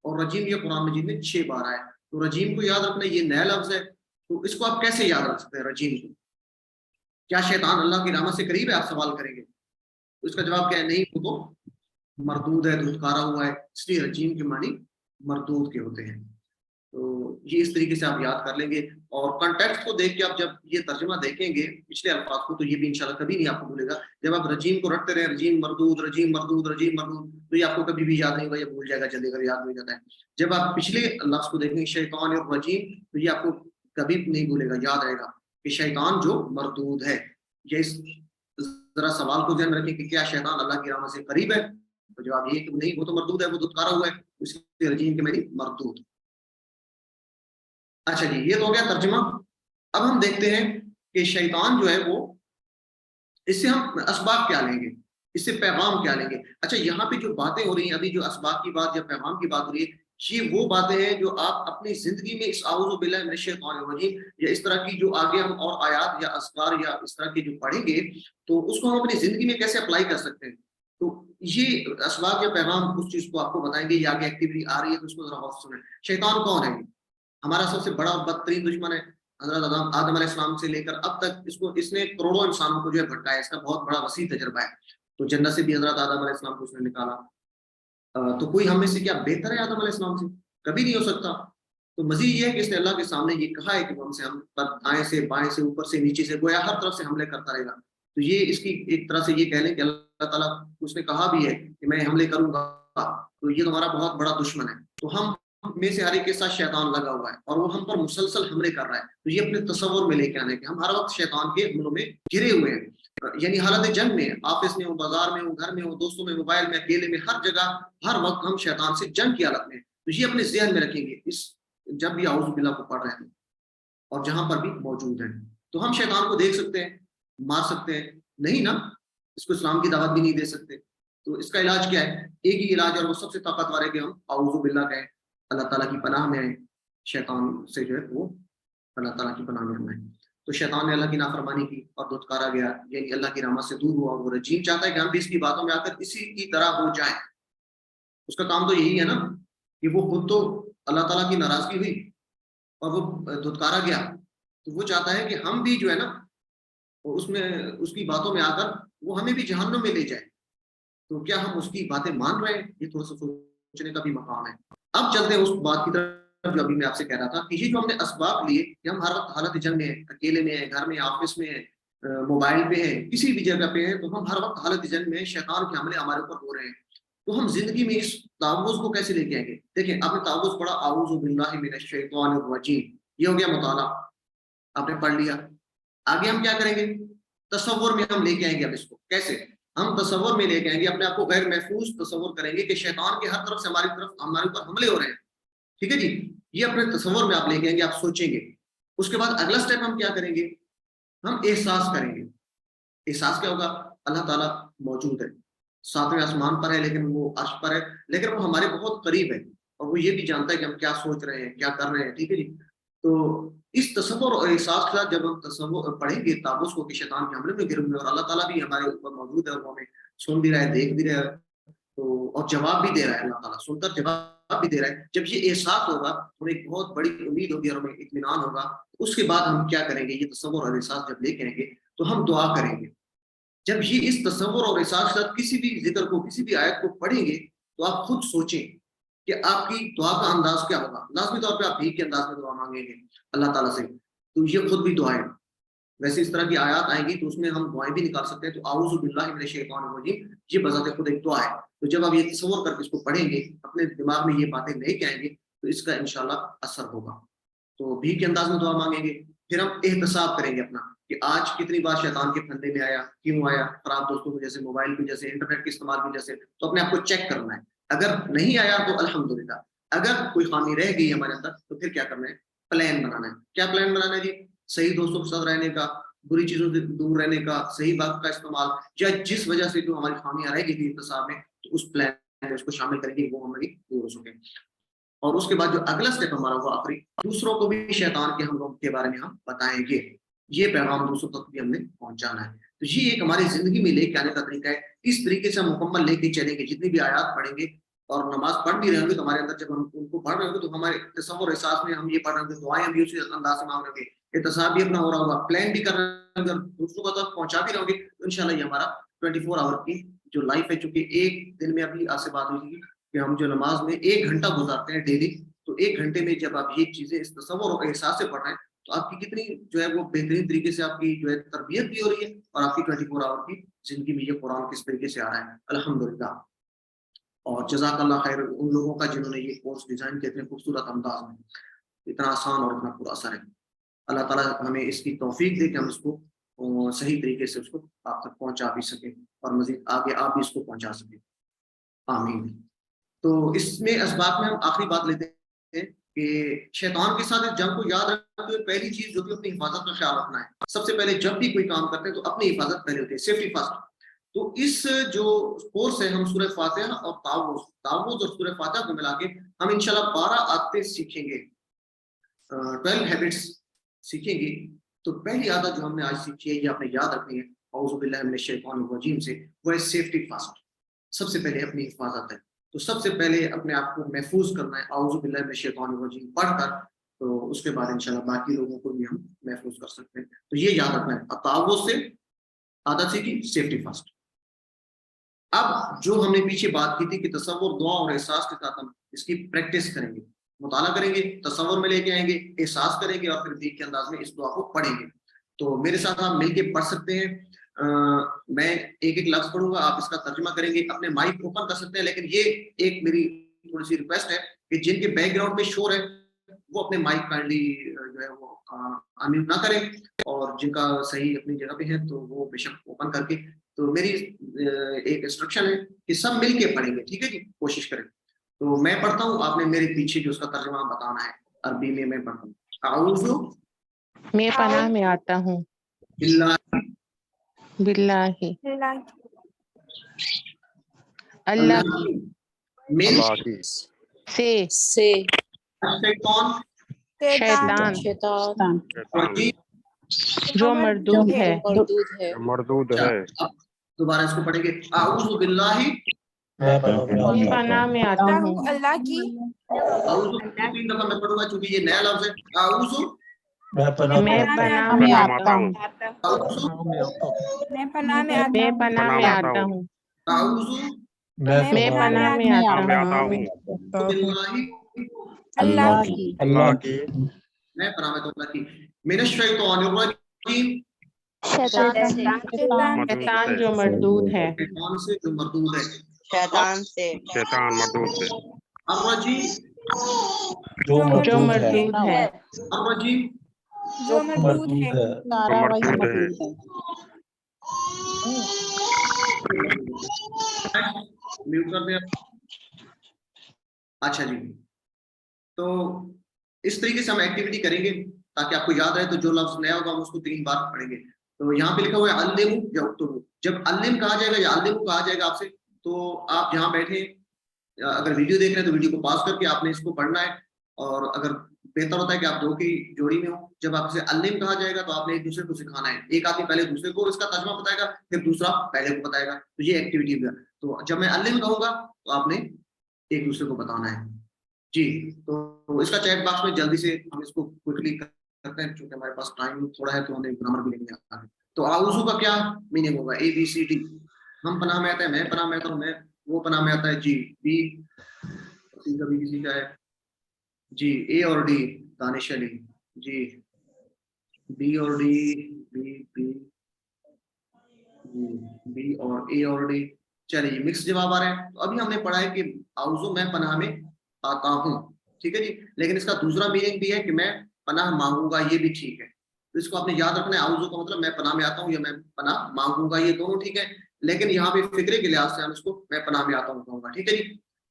[SPEAKER 1] और रजीम ये कुरान मजीद में 6 बार आया। तो रजीम को याद रखना, ये नया लफ्ज है, तो इसको आप कैसे याद रख सकते हैं रजीम को? क्या शैतान अल्लाह की रहमत से करीब है, आप सवाल करेंगे, तो इसका जवाब क्या है, नहीं, वो तो मरदूद है, धुतकारा हुआ है, इसलिए रजीम के मानी मरदूद के होते हैं। तो ये इस तरीके से आप याद कर लेंगे, और कॉन्टेक्स्ट को देख के आप जब ये तर्जुमा देखेंगे पिछले अल्फाज को, तो ये भी इंशाल्लाह कभी नहीं आपको भूलेगा। जब आप रजीम को रटते रहे, रजीम मरदूद, रजीम मरदूद, रजीम मरदूद, तो ये आपको कभी भी याद नहीं होगा, ये भूल जाएगा जल्दी, अगर याद नहीं जाता है। जब आप पिछले लफ्ज को देखेंगे शैतान और रजीम, तो ये आपको कभी नहीं भूलेगा, याद रहेगा कि शैतान जो मरदूद है। ये इस जरा सवाल को ध्यान रखें कि क्या शैतान अल्लाह की रहमत से करीब है, तो जवाब ये कि नहीं, वो तो मरदूद है, वो धुतकारा हुआ है, इसलिए रजीम के मेरी मरदूद। अच्छा जी, ये तो हो गया तर्जुमा। अब हम देखते हैं कि शैतान जो है वो, इससे हम असबाब क्या लेंगे, इससे पैगाम क्या लेंगे। अच्छा, यहाँ पे जो बातें हो रही हैं अभी, जो असबाब की बात या पैगाम की बात हो रही है, ये वो बातें हैं जो आप अपनी जिंदगी में इस आऊज़ु बिल्लाहि मिनश शैतानिर रजीम या इस तरह की जो आगे हम और आयात या अस्कार या इस तरह की जो पढ़ेंगे, तो उसको हम अपनी जिंदगी में कैसे अप्लाई कर सकते हैं। तो ये असबाब या पैगाम उस चीज को आपको बताएंगे। ये आगे एक्टिविटी आ रही है, तो उसको जरा गौर से सुनें। शैतान कौन है? हमारा सबसे बड़ा और बदतरीन दुश्मन है। हजरत आदम अलैहिस्सलाम से लेकर अब तक इसने करोड़ों इंसानों को जो है भटकाया, इसका बहुत बड़ा वसी तजर्बा है। तो जन्नत से भी हजरत आदम अलैहिस्सलाम को उसने निकाला। तो कोई हम में से क्या बेहतर है आदम अलैहिस्सलाम से? कभी नहीं हो सकता। तो मजीद ये है कि इसने अल्लाह के सामने ये कहा है कि वो हमसे, हम पर दाएं से, बाएं से, ऊपर से, नीचे से, गोया हर तरफ से हमले करता रहेगा। तो ये इसकी एक तरह से ये कह लें कि अल्लाह ताला उसने कहा भी है कि मैं हमले करूंगा, तो ये तुम्हारा बहुत बड़ा दुश्मन है। तो हम में से हर एक के साथ शैतान लगा हुआ है और वो हम पर मुसलसल हमले कर रहा है। तो ये अपने तस्वुर में लेके आने के, हम हर वक्त शैतान के हमलों में घिरे हुए हैं, यानी हालत जंग में, ऑफिस में हो, बाजार में हो, घर में हो, दोस्तों में, मोबाइल में, अकेले में, हर जगह हर वक्त हम शैतान से जंग की हालत में। तो ये अपने ज़हन में रखेंगे इस, जब भी आऊज़ बिल्लाह को पढ़ रहे हैं और जहां पर भी मौजूद है। तो हम शैतान को देख सकते हैं, मार सकते हैं नहीं ना, इसको इस्लाम की दावत भी नहीं दे सकते। तो इसका इलाज क्या है? एक ही इलाज, और वो सबसे ताकतवर है कि हम आऊज़ु बिल्लाह कहें, अल्लाह ताला की पनाह में आए, शैतान से जो है वो अल्लाह ताला की पनाह में हम आए। तो शैतान ने अल्लाह की नाफरमानी की और धुतकारा गया, यानी अल्लाह की रहमत से दूर हुआ। वो रजीम चाहता है कि हम भी इसकी बातों में आकर इसी की तरह हो जाएं। उसका काम तो यही है ना कि वो खुद तो अल्लाह ताला की नाराजगी हुई और वो धुतकारा गया, तो वो चाहता है कि हम भी जो है ना वो उसमें, उसकी बातों में आकर वो हमें भी जहन्नुम में ले जाए। तो क्या हम उसकी बातें मान रहे हैं? ये थोड़ा सा सोचने का भी मकाम है। अब चलते हैं उस बात की तरफ जो अभी मैं आपसे कह रहा था कि ये जो हमने असबाब लिए कि हम हर वक्त हालत जंग में है, अकेले में है, घर में, ऑफिस में है, मोबाइल पे है, किसी भी जगह पे है, तो हम हर वक्त हालत जंग में है, शैतान के हमले हमारे ऊपर हो रहे हैं। तो हम जिंदगी में इस तावुज़ को कैसे लेके आएंगे? देखिए, आपने तावुज़ पढ़ा, आऊज़ु बिल्लाहि मिनश शैतानिर रजीम, ये हो गया मुताला, आपने पढ़ लिया। आगे हम क्या करेंगे? तसव्वुर में हम लेके आएंगे। अब इसको कैसे हम तसव्वुर में लेके आएंगे? अपने आप को गैर महफूज तसव्वुर करेंगे कि शैतान के हर तरफ से हमारे ऊपर हमले हो रहे हैं, ठीक है जी। ये अपने तसव्वुर में आप लेके आएंगे, आप सोचेंगे। उसके बाद अगला स्टेप हम क्या करेंगे? हम एहसास करेंगे। एहसास क्या होगा? अल्लाह ताला मौजूद है, सातवें आसमान पर है, लेकिन वो अर्श पर है, लेकिन वो हमारे बहुत करीब है, اور وہ یہ بھی جانتا ہے کہ ہم کیا سوچ رہے ہیں، کیا کر رہے ہیں، ٹھیک ہے جی. تو اس تصور اور احساس کے ساتھ جب ہم تصور پڑھیں گے تعوذ کو کہ شیطان کے حملے میں گر ہوئے اور اللہ تعالیٰ بھی ہمارے اوپر موجود ہے اور وہ ہمیں سن بھی رہا ہے، دیکھ بھی رہا ہے، تو اور جواب بھی دے رہا ہے، اللہ تعالیٰ سن کر جواب بھی دے رہا ہے. جب یہ احساس ہوگا ہمیں ایک بہت بڑی امید ہوگی اور ہمیں اطمینان ہوگا. اس کے بعد ہم کیا کریں گے؟ یہ تصور اور احساس جب لے کے آئیں گے تو ہم دعا کریں گے. جب یہ اس تصور اور احساس کے ساتھ کسی بھی ذکر کو، کسی بھی آیت کو پڑھیں گے تو آپ خود سوچیں کہ آپ کی دعا کا انداز کیا ہوگا. لازمی طور پہ آپ بھیک کے انداز میں دعا مانگیں گے اللہ تعالیٰ سے، تو یہ خود بھی دعائیں. ویسے اس طرح کی آیات آئیں گی تو اس میں ہم دعائیں بھی نکال سکتے ہیں. تو اعوذ باللہ من الشیطان الرجیم یہ بذات خود ایک دعا ہے. تو جب آپ یہ تصور کر کے اس کو پڑھیں گے، اپنے دماغ میں یہ باتیں لے کے آئیں گے تو اس کا انشاءاللہ اثر ہوگا. تو بھیک کے انداز میں دعا مانگیں گے. پھر ہم احتساب کریں گے اپنا کہ آج کتنی بار شیطان کے پھندے میں آیا، کیوں آیا، خراب دوستوں کی وجہ سے، موبائل کی وجہ سے، انٹرنیٹ کے استعمال کی وجہ سے. تو اپنے آپ کو چیک کرنا ہے. اگر نہیں آیا تو الحمدللہ. اگر کوئی خامی رہ گئی ہمارے اندر تو پھر کیا کرنا ہے؟ پلان بنانا ہے. کیا پلان بنانا ہے جی؟ صحیح دوستوں کے ساتھ رہنے کا، بری چیزوں سے دور رہنے کا، صحیح بات کا استعمال، یا جس وجہ سے جو ہماری خامیاں رہ گئی تھی احتساب میں تو اس پلان میں اس کو شامل کریں گے وہ ہماری دور ہو سکے. اور اس کے بعد جو اگلا اسٹیپ ہمارا وہ آخری، دوسروں کو بھی شیطان کے حملوں کے بارے میں ہم بتائیں گے. یہ پیغام دوسروں تک بھی ہم نے پہنچانا ہے. تو یہ ایک ہماری زندگی میں لے کے آنے کا طریقہ ہے. اس طریقے سے ہم مکمل لے کے چلیں گے. جتنی بھی آیات پڑھیں گے اور نماز پڑھ بھی رہے ہوں گے تو ہمارے اندر جب ہم ان کو پڑھ رہے ہوں گے تو ہمارے تصور احساس میں ہم یہ پڑھ رہے ہوں گے، دعائیں ہم اسی انداز سے مانگ رہے ہوں گے، احتساب بھی اپنا ہو رہا ہوگا، پلان بھی کر رہے ہوں گے، دوسروں کو تک پہنچا بھی رہے ہوں گے. تو انشاءاللہ یہ ہمارا 24 آور کی جو لائف ہے، چونکہ ایک دن میں ابھی آج سے بات ہوئی تھی کہ ہم جو نماز میں 1 گھنٹہ گزارتے ہیں ڈیلی، تو 1 گھنٹے میں جب آپ یہ چیزیں اس تصور اور احساس سے پڑھ رہے ہیں تو آپ کی کتنی جو ہے وہ بہترین طریقے سے آپ کی جو ہے تربیت بھی ہو رہی ہے اور آپ کی 24 آور کی زندگی میں یہ قرآن کس طریقے سے آ رہا ہے الحمدللہ. اور جزاک اللہ خیر ان لوگوں کا جنہوں نے یہ کورس ڈیزائن کیا اتنے خوبصورت انداز میں، اتنا آسان اور اتنا پورا اثر ہے. اللہ تعالیٰ ہمیں اس کی توفیق دے کہ ہم اس کو صحیح طریقے سے اس کو آپ تک پہنچا بھی سکیں اور مزید آگے آپ بھی اس کو پہنچا سکیں. آمین. تو اس میں اسباب میں ہم آخری بات لیتے ہیں کہ شیطان کے ساتھ اس جنگ کو یاد رکھتے ہوئے پہلی چیز جو کہ اپنی حفاظت کا خیال رکھنا ہے. سب سے پہلے جب بھی کوئی کام کرتے ہیں تو اپنی حفاظت پہلے ہوتی ہے، سیفٹی فرسٹ. تو اس جو کورس ہے ہم سورہ فاتحہ اور تعوذ اور سورہ فاتحہ کو ملا کے ہم انشاءاللہ 12 عادتیں سیکھیں گے، 12 ہیبٹس سیکھیں گے. تو پہلی عادت جو ہم نے آج سیکھی ہے یہ آپ نے یاد رکھنی ہے اعوذ باللہ من الشیطان الرجیم سے، وہ ہے سیفٹی فرسٹ. سب سے پہلے اپنی حفاظت ہے. تو سب سے پہلے اپنے آپ کو محفوظ کرنا ہے اعوذ باللہ من الشیطان الرجیم پڑھ کر. تو اس کے بعد انشاءاللہ باقی لوگوں کو بھی ہم محفوظ کر سکتے ہیں. تو یہ یاد رکھنا ہے، تعوذ سے عادت سیکھی، سیفٹی فرسٹ. اب جو ہم نے پیچھے بات کی تھی کہ تصور، دعا اور احساس کے ساتھ ہم اس کی پریکٹس کریں گے، مطالعہ کریں گے، تصور میں لے کے آئیں گے، احساس کریں گے اور پھر بھیک کے انداز میں اس دعا کو پڑھیں گے. تو میرے ساتھ آپ مل کے پڑھ سکتے ہیں. میں ایک ایک لفظ پڑھوں گا، آپ اس کا ترجمہ کریں گے. اپنے مائک اوپن کر سکتے ہیں، لیکن یہ ایک میری تھوڑی سی ریکویسٹ ہے کہ جن کے بیک گراؤنڈ میں شور ہے وہ اپنے مائک کائنڈلی جو ہے وہ انمیوٹ نہ کریں، اور جن کا صحیح اپنی جگہ پہ ہے تو وہ بے شک اوپن کر کے. تو میری ایک انسٹرکشن ہے کہ سب مل کے پڑھیں گے، ٹھیک ہے جی؟ کوشش کریں. تو میں پڑھتا ہوں، آپ نے میرے پیچھے جو اس کا ترجمہ بتانا ہے. عربی میں پڑھتا ہوں. اعوذ
[SPEAKER 4] میں پناہ میں آتا ہوں
[SPEAKER 1] باللہ
[SPEAKER 4] باللہ اللہ کی
[SPEAKER 1] من
[SPEAKER 2] اللہ کی
[SPEAKER 4] سے
[SPEAKER 1] الشیطان
[SPEAKER 4] شیطان
[SPEAKER 1] الرجیم.
[SPEAKER 4] جو مردود ہے.
[SPEAKER 2] مردود
[SPEAKER 1] اچھا،
[SPEAKER 2] ہے.
[SPEAKER 1] اب دوبارہ اس کو پڑھیں گے. اعوذ باللہ
[SPEAKER 4] میں پناہ میں آتا ہوں
[SPEAKER 5] اللہ کی.
[SPEAKER 1] اعوذ 3 دفعہ میں پڑھوں گا چونکہ یہ نیا لفظ ہے. اعوذ
[SPEAKER 4] میں پناہ میں آتا ہوں
[SPEAKER 1] اعوذ
[SPEAKER 5] میں پناہ میں آتا
[SPEAKER 4] میں
[SPEAKER 5] ہوں.
[SPEAKER 4] پناہ میں آتا ہوں
[SPEAKER 1] اعوذ
[SPEAKER 4] میں پناہ میں آتا ہوں
[SPEAKER 1] باللہ
[SPEAKER 5] اللہ کی.
[SPEAKER 2] اللہ کی
[SPEAKER 1] میں پناہ میں تو اللہ کی. من الشیطان الرجیم
[SPEAKER 4] شیطان جو مردود ہے.
[SPEAKER 1] شیطان سے جو مردود ہے.
[SPEAKER 2] شیطان مردود سے.
[SPEAKER 1] الرجیم
[SPEAKER 4] جو مردود ہے.
[SPEAKER 1] الرجیم
[SPEAKER 5] جو مردود ہے.
[SPEAKER 2] مردود ہے.
[SPEAKER 1] میوٹ کر دیں. اچھا جی، تو اس طریقے سے ہم ایکٹیویٹی کریں گے تاکہ آپ کو یاد رہے. تو جو لفظ نیا ہوگا ہم اس کو 3 بار پڑھیں گے. تو یہاں پہ لکھا ہوا ہے علمو یا اکتبو. جب علم کہا جائے گا یا علمو کہا جائے گا آپ سے تو آپ جہاں بیٹھے अगर वीडियो देख रहे हैं तो वीडियो को पॉज करके आपने इसको पढ़ना है, और अगर बेहतर होता है कि आप दो की जोड़ी में हो, जब आपसे अल्लिम कहा जाएगा तो आपने एक दूसरे को सिखाना है, एक आदमी पहले दूसरे को इसका तर्जुमा बताएगा, फिर दूसरा पहले को बताएगा, तो ये एक्टिविटी है। तो जब मैं अल्लिम कहूंगा तो आपने एक दूसरे को बताना है जी। तो इसका चैट बॉक्स में जल्दी से हम इसको क्विकली करते हैं, क्योंकि हमारे पास टाइम थोड़ा है, तो हमें ग्रामर भी लेंगे आगे। तो आउज़ू का क्या मीनिंग होगा? ए बी सी डी, हम पनाह में आता है, मैं पनाह में आता हूँ, मैं वो पनाह में आता है जी। बी कभी किसी का है जी, ए और डी दानिश अली जी, बी और डी, बी बी बी और ए और डी। चलिए मिक्स जवाब आ रहे हैं। तो अभी हमने पढ़ा है कि आउज़ू मैं पनाह में आता हूँ, ठीक है जी, लेकिन इसका दूसरा मीनिंग भी है कि मैं पनाह मांगूंगा, ये भी ठीक है। तो इसको आपने याद रखना है, आउज़ू का मतलब मैं पनाह में आता हूँ या मैं पनाह मांगूंगा, ये दोनों ठीक है, लेकिन यहाँ पे फिक्रे के लिहाज से हम इसको मैं पनाह में आता हूँ कहूंगा, ठीक है जी।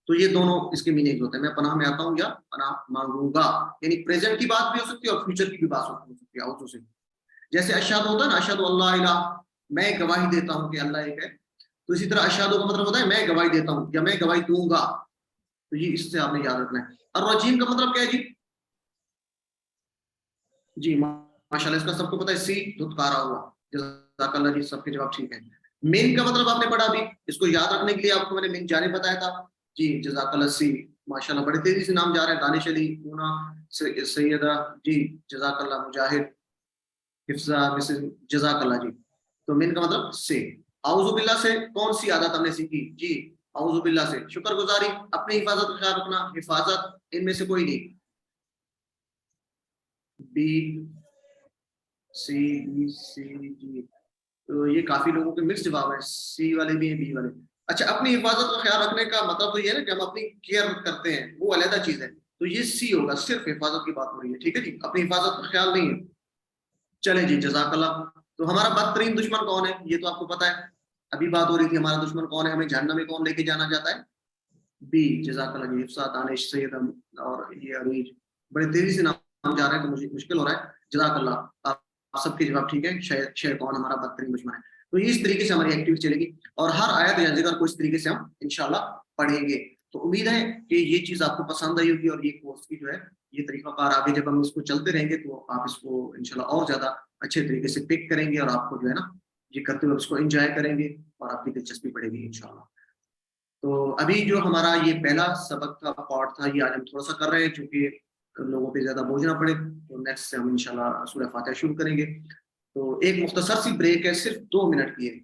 [SPEAKER 1] तो ये दोनों इसके मीनिंग होते हैं, मैं पनाह में आता हूँ या पनाह मांगूंगा, यानी प्रेजेंट की बात भी हो सकती है और फ्यूचर की भी बात हो सकती है आउज़ू से। जैसे अशहदु होता है ना, अशहदु अल्ला इलाहा, मैं गवाही देता हूँ कि अल्लाह एक है, तो इसी तरह अशहदु का मतलब होता है मैं गवाही देता हूँ या मैं गवाही दूंगा, तो ये इससे आपने याद रखना है। और रजीम का मतलब क्या है जी? जी माशाल्लाह, इसका सबको पता है, सी धुतकारा हुआ, जज़ाकल्लाह जी, सबके जवाब ठीक है। मेन का मतलब आपने पढ़ा अभी, इसको याद रखने के लिए आपको मैंने मेन जाने बताया था जी, जज़ाकल्लाह सी, माशाल्लाह बड़े तेजी से नाम जा रहे हैं, दानिश अली, मूना, सैयदा जी, जज़ाकल्लाह, मुजाहिद, हिफ्जा, मिसेस, जज़ाकल्लाह जी। तो मेन का मतलब से। आउज़ु बिल्लाह से कौन सी आदत हमने सीखी जी? आउज़ु बिल्लाह से शुक्रगुजारी, अपनी हिफाजत का ख्याल रखना, हिफाजत, इनमें से कोई नहीं। बी सी बी सी जी, तो ये काफी लोगों के मिक्स जवाब है, सी वाले भी हैं, बी वाले। अच्छा, अपनी हिफाजत का ख्याल रखने का मतलब तो ये है ना कि हम अपनी केयर करते हैं, वो अलग चीज है, तो ये सी होगा, सिर्फ हिफाजत की बात हो रही है, ठीक है जी, अपनी हिफाजत का ख्याल नहीं है। चले जी, जज़ाकल्लाह। तो हमारा बदतरीन दुश्मन कौन है, ये तो आपको पता है, अभी बात हो रही थी हमारा दुश्मन कौन है, हमें जहन्नम में कौन लेके जाना चाहता है? बी, जज़ाकल्लाह जी, हिफ्सा, दानिश, सैयद और ये अरीज, बड़े तेजी से नाम जा रहे हैं तो मुझे मुश्किल हो रहा है। जज़ाकल्लाह, आप सबके जवाब ठीक है, शैतान हमारा बदतरीन दुश्मन है। तो ये इस तरीके से हमारी एक्टिविटी चलेगी, और हर आयत या जिक्र को इस तरीके से हम इंशाल्लाह पढ़ेंगे। तो उम्मीद है कि ये चीज आपको पसंद आई होगी, और ये कोर्स की जो है ये तरीकाकार आगे जब हम इसको चलते रहेंगे तो आप इसको इंशाल्लाह और ज्यादा अच्छे तरीके से पिक करेंगे, और आपको जो है ना ये करते हुए इसको एंजॉय करेंगे, और आपकी दिलचस्पी बढ़ेगी इंशाल्लाह। तो अभी जो हमारा ये पहला सबक का पार्ट था, ये आज हम थोड़ा सा कर रहे हैं, क्योंकि लोगों पे ज्यादा बोझ ना पड़े, तो नेक्स्ट से हम इंशाल्लाह सूरह फातिहा शुरू करेंगे। तो एक मुख्तसर सी ब्रेक है, सिर्फ 2 मिनट की है,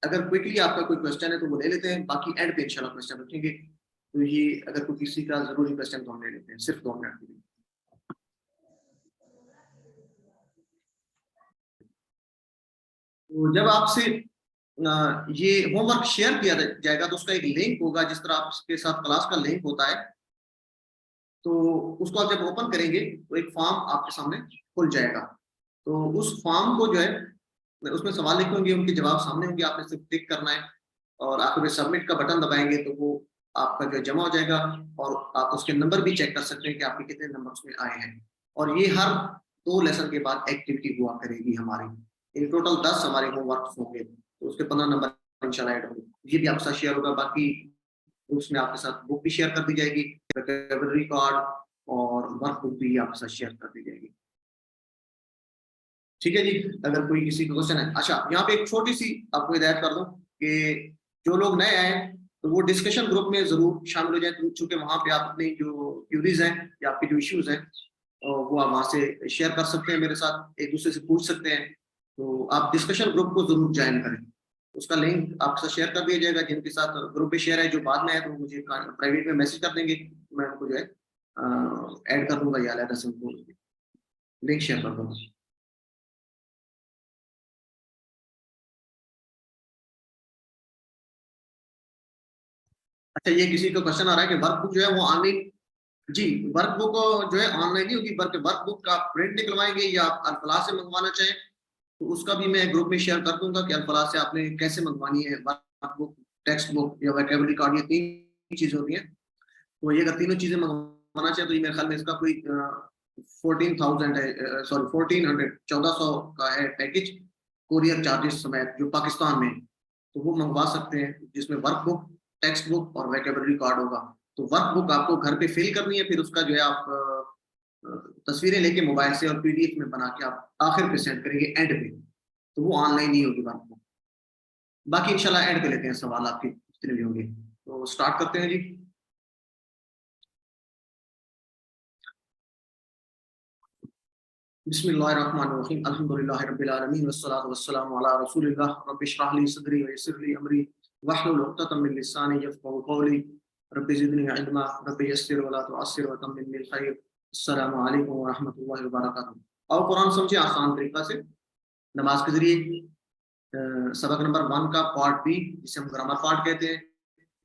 [SPEAKER 1] अगर क्विकली आपका कोई क्वेश्चन है तो वो ले लेते हैं, बाकी एंड पे इंशाल्लाह क्वेश्चन रखेंगे। तो ये अगर कोई किसी का जरूरी क्वेश्चन तो हम ले लेते हैं, सिर्फ 2 मिनट के लिए। तो जब आपसे ये होमवर्क शेयर किया जाएगा तो उसका एक लिंक होगा, जिस तरह आपके साथ क्लास का लिंक होता है, तो उसको आप जब ओपन करेंगे तो एक फॉर्म आपके सामने खुल जाएगा। तो उस फॉर्म को जो है उसमें सवाल लिखे होंगे, उनके जवाब सामने होंगे, आपने सिर्फ टिक करना है, और आप जब सबमिट का बटन दबाएंगे तो वो आपका जो जमा हो जाएगा, और आप उसके नंबर भी चेक कर सकते हैं कि आपके कितने नंबर उसमें आए हैं। और ये हर 2 लेसन के बाद एक्टिविटी हुआ करेगी हमारी, इन टोटल 10 हमारे होमवर्क होंगे, तो उसके 15 नंबर इंशाल्लाह ऐड होंगे, ये भी आपके साथ शेयर होगा। बाकी उसमें आपके साथ बुक भी शेयर कर दी जाएगी, वोकेबलरी कार्ड और वर्क बुक भी आपके साथ शेयर कर दी जाएगी, ठीक है जी। अगर कोई किसी का क्वेश्चन है, अच्छा यहाँ पे एक छोटी सी आपको हिदायत कर दूं कि जो लोग नए आए तो वो डिस्कशन ग्रुप में जरूर शामिल हो जाए, चूंकि वहाँ पे आप अपनी जो क्यूरीज हैं या आपके जो इश्यूज हैं वो आप वहाँ से शेयर कर सकते हैं, मेरे साथ एक दूसरे से पूछ सकते हैं। तो आप डिस्कशन ग्रुप को जरूर ज्वाइन करें, उसका लिंक आपके साथ शेयर कर दिया जाएगा। जिनके साथ ग्रुप पे शेयर है, जो बाद में है तो मुझे प्राइवेट में मैसेज कर देंगे, मैं उनको जो है ऐड कर दूंगा या अलग से उनको लिंक शेयर कर दूंगा। अच्छा, ये किसी का क्वेश्चन आ रहा है कि वर्क बुक जो है वो ऑनलाइन, जी वर्क बुक जो है ऑनलाइन नहीं होगी, बल्कि वर्क बुक का प्रिंट निकलवाएंगे या आप अल्फलाह से मंगवाना चाहें तो उसका भी मैं ग्रुप में शेयर कर दूंगा कि अल्फलाह से आपने कैसे मंगवानी है वर्क बुक, टेक्स्ट बुक या वोकेबलरी कार्ड, ये 3 चीजें होती हैं। तो ये अगर तीनों चीजें मंगवाना चाहे तो ये मेरे ख्याल में इसका कोई 14,000 है, सॉरी 1400, 1400 का है पैकेज, कोरियर चार्जेस समेत, जो पाकिस्तान में, तो वो मंगवा सकते हैं, जिसमें वर्क बुक, टेक्स्ट बुक और वोकेबलरी कार्ड होगा। तो वर्क बुक आपको घर पे फिल करनी है, फिर उसका जो है आप तस्वीरें लेके मोबाइल से और पीडीएफ में बना के आप आखिर पे सेंड करेंगे एंड पे, तो वो ऑनलाइन ही होगी वर्क बुक। बाकी इंशाल्लाह एंड पे लेते हैं सवाल आपके जितने भी होंगे। तो स्टार्ट करते हैं जी। बिस्मिल्लाहिर्रहमानिर्रहीम, अल्हम्दुलिल्लाहि रब्बिल आलमीन, वस्सलातु वस्सलामु अला रसूलिल्लाह, रब्बि इश्रह ली सदरी व यस्सिर ली अमरी वहलुल उक़दतम मिन लिसानी यफ़क़हू क़ौली, रब्बि ज़िदनी इल्मा, रब्बि यस्सिर व ला तुअस्सिर व तम्मिम बिल खैर। अस्सलामु अलैकुम व रहमतुल्लाहि व बरकातहू। और कुरान समझे आसान तरीका से नमाज के जरिए। सबक नंबर 1 का पार्ट बी, जिसे हम ग्रामर पार्ट कहते हैं,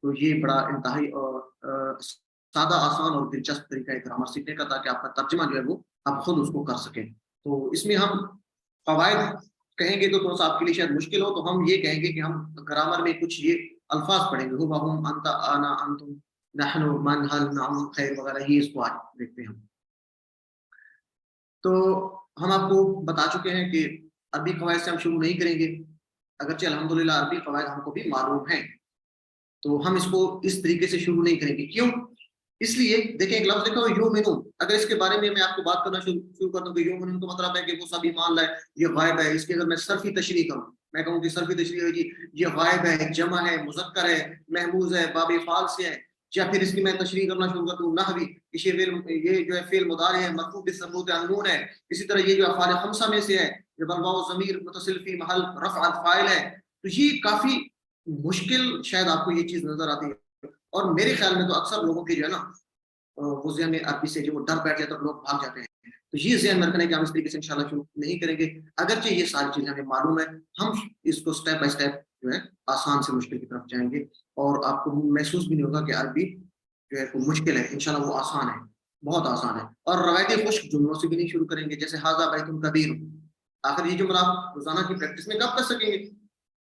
[SPEAKER 1] तो ये बड़ा इंतहाई और सादा, आसान और दिलचस्प तरीका है ग्रामर सीखने का, ताकि आपका तर्जुमा जो है वो आप खुद उसको कर सकें। तो इसमें हम कवायद कहेंगे तो थोड़ा सा आपके लिए शायद मुश्किल हो, तो हम ये कहेंगे कि हम ग्रामर में कुछ ये अल्फाज पढ़ेंगे, हुवा, हुम, अंता, आना, अंतुम, नहनु, मन, हल, नाम, खैर वगैरह, ये इसको आज देखते हैं हम। तो हम आपको बता चुके हैं कि अरबी कवायद से हम शुरू नहीं करेंगे, अगरचे अल्हम्दुलिल्लाह अरबी कवायद हमको भी मालूम है, तो हम इसको इस तरीके से शुरू नहीं करेंगे। क्यों? इसलिए देखें, एक लफ्ज देखो युमिनून, अगर इसके बारे में मैं आपको बात करना शुरू कर दूं कि युमिनून का मतलब है कि वो सब ईमान लाए, ये गायब है। इसकी अगर मैं सर्फी तशरीह करूं, मैं कहूं कि सर्फी तशरीह होगी ये गायब है, जमा है, मुज़क्कर है, महमूज है, बाबे फाल से है, या फिर इसकी मैं तशरीह करना शुरू कर दूं नहवी, ये जो है फेल मुदारे है, मरफू बिसबूत अन्नून है, इसी तरह ये जो अफ़आल खमसा में से है, जब वाव ज़मीर मुतसिल फी महल रफ़अ फ़ाइल है, तो ये काफी मुश्किल शायद आपको ये चीज नजर आती है। और मेरे ख्याल में तो अक्सर लोगों की जो है ना वो ज़हन में अरबी से जो वो डर बैठ जाता है, लोग भाग जाते हैं। तो ये ज़हन में रखने कि हम इस तरीके से इंशाल्लाह शुरू नहीं करेंगे, अगरचे ये सारी चीजें हमें मालूम है, हम इसको स्टेप बाय स्टेप जो है आसान से मुश्किल की तरफ जाएंगे, और आपको महसूस भी नहीं होगा कि अरबी जो है वो मुश्किल है, इंशाल्लाह वो आसान है, बहुत आसान है। और रवायती खुश्क जुमलों से भी नहीं शुरू करेंगे, जैसे हाजा बैतुन कबीर। आखिर ये जुमला आप रोजाना की प्रैक्टिस में कब कर सकेंगे?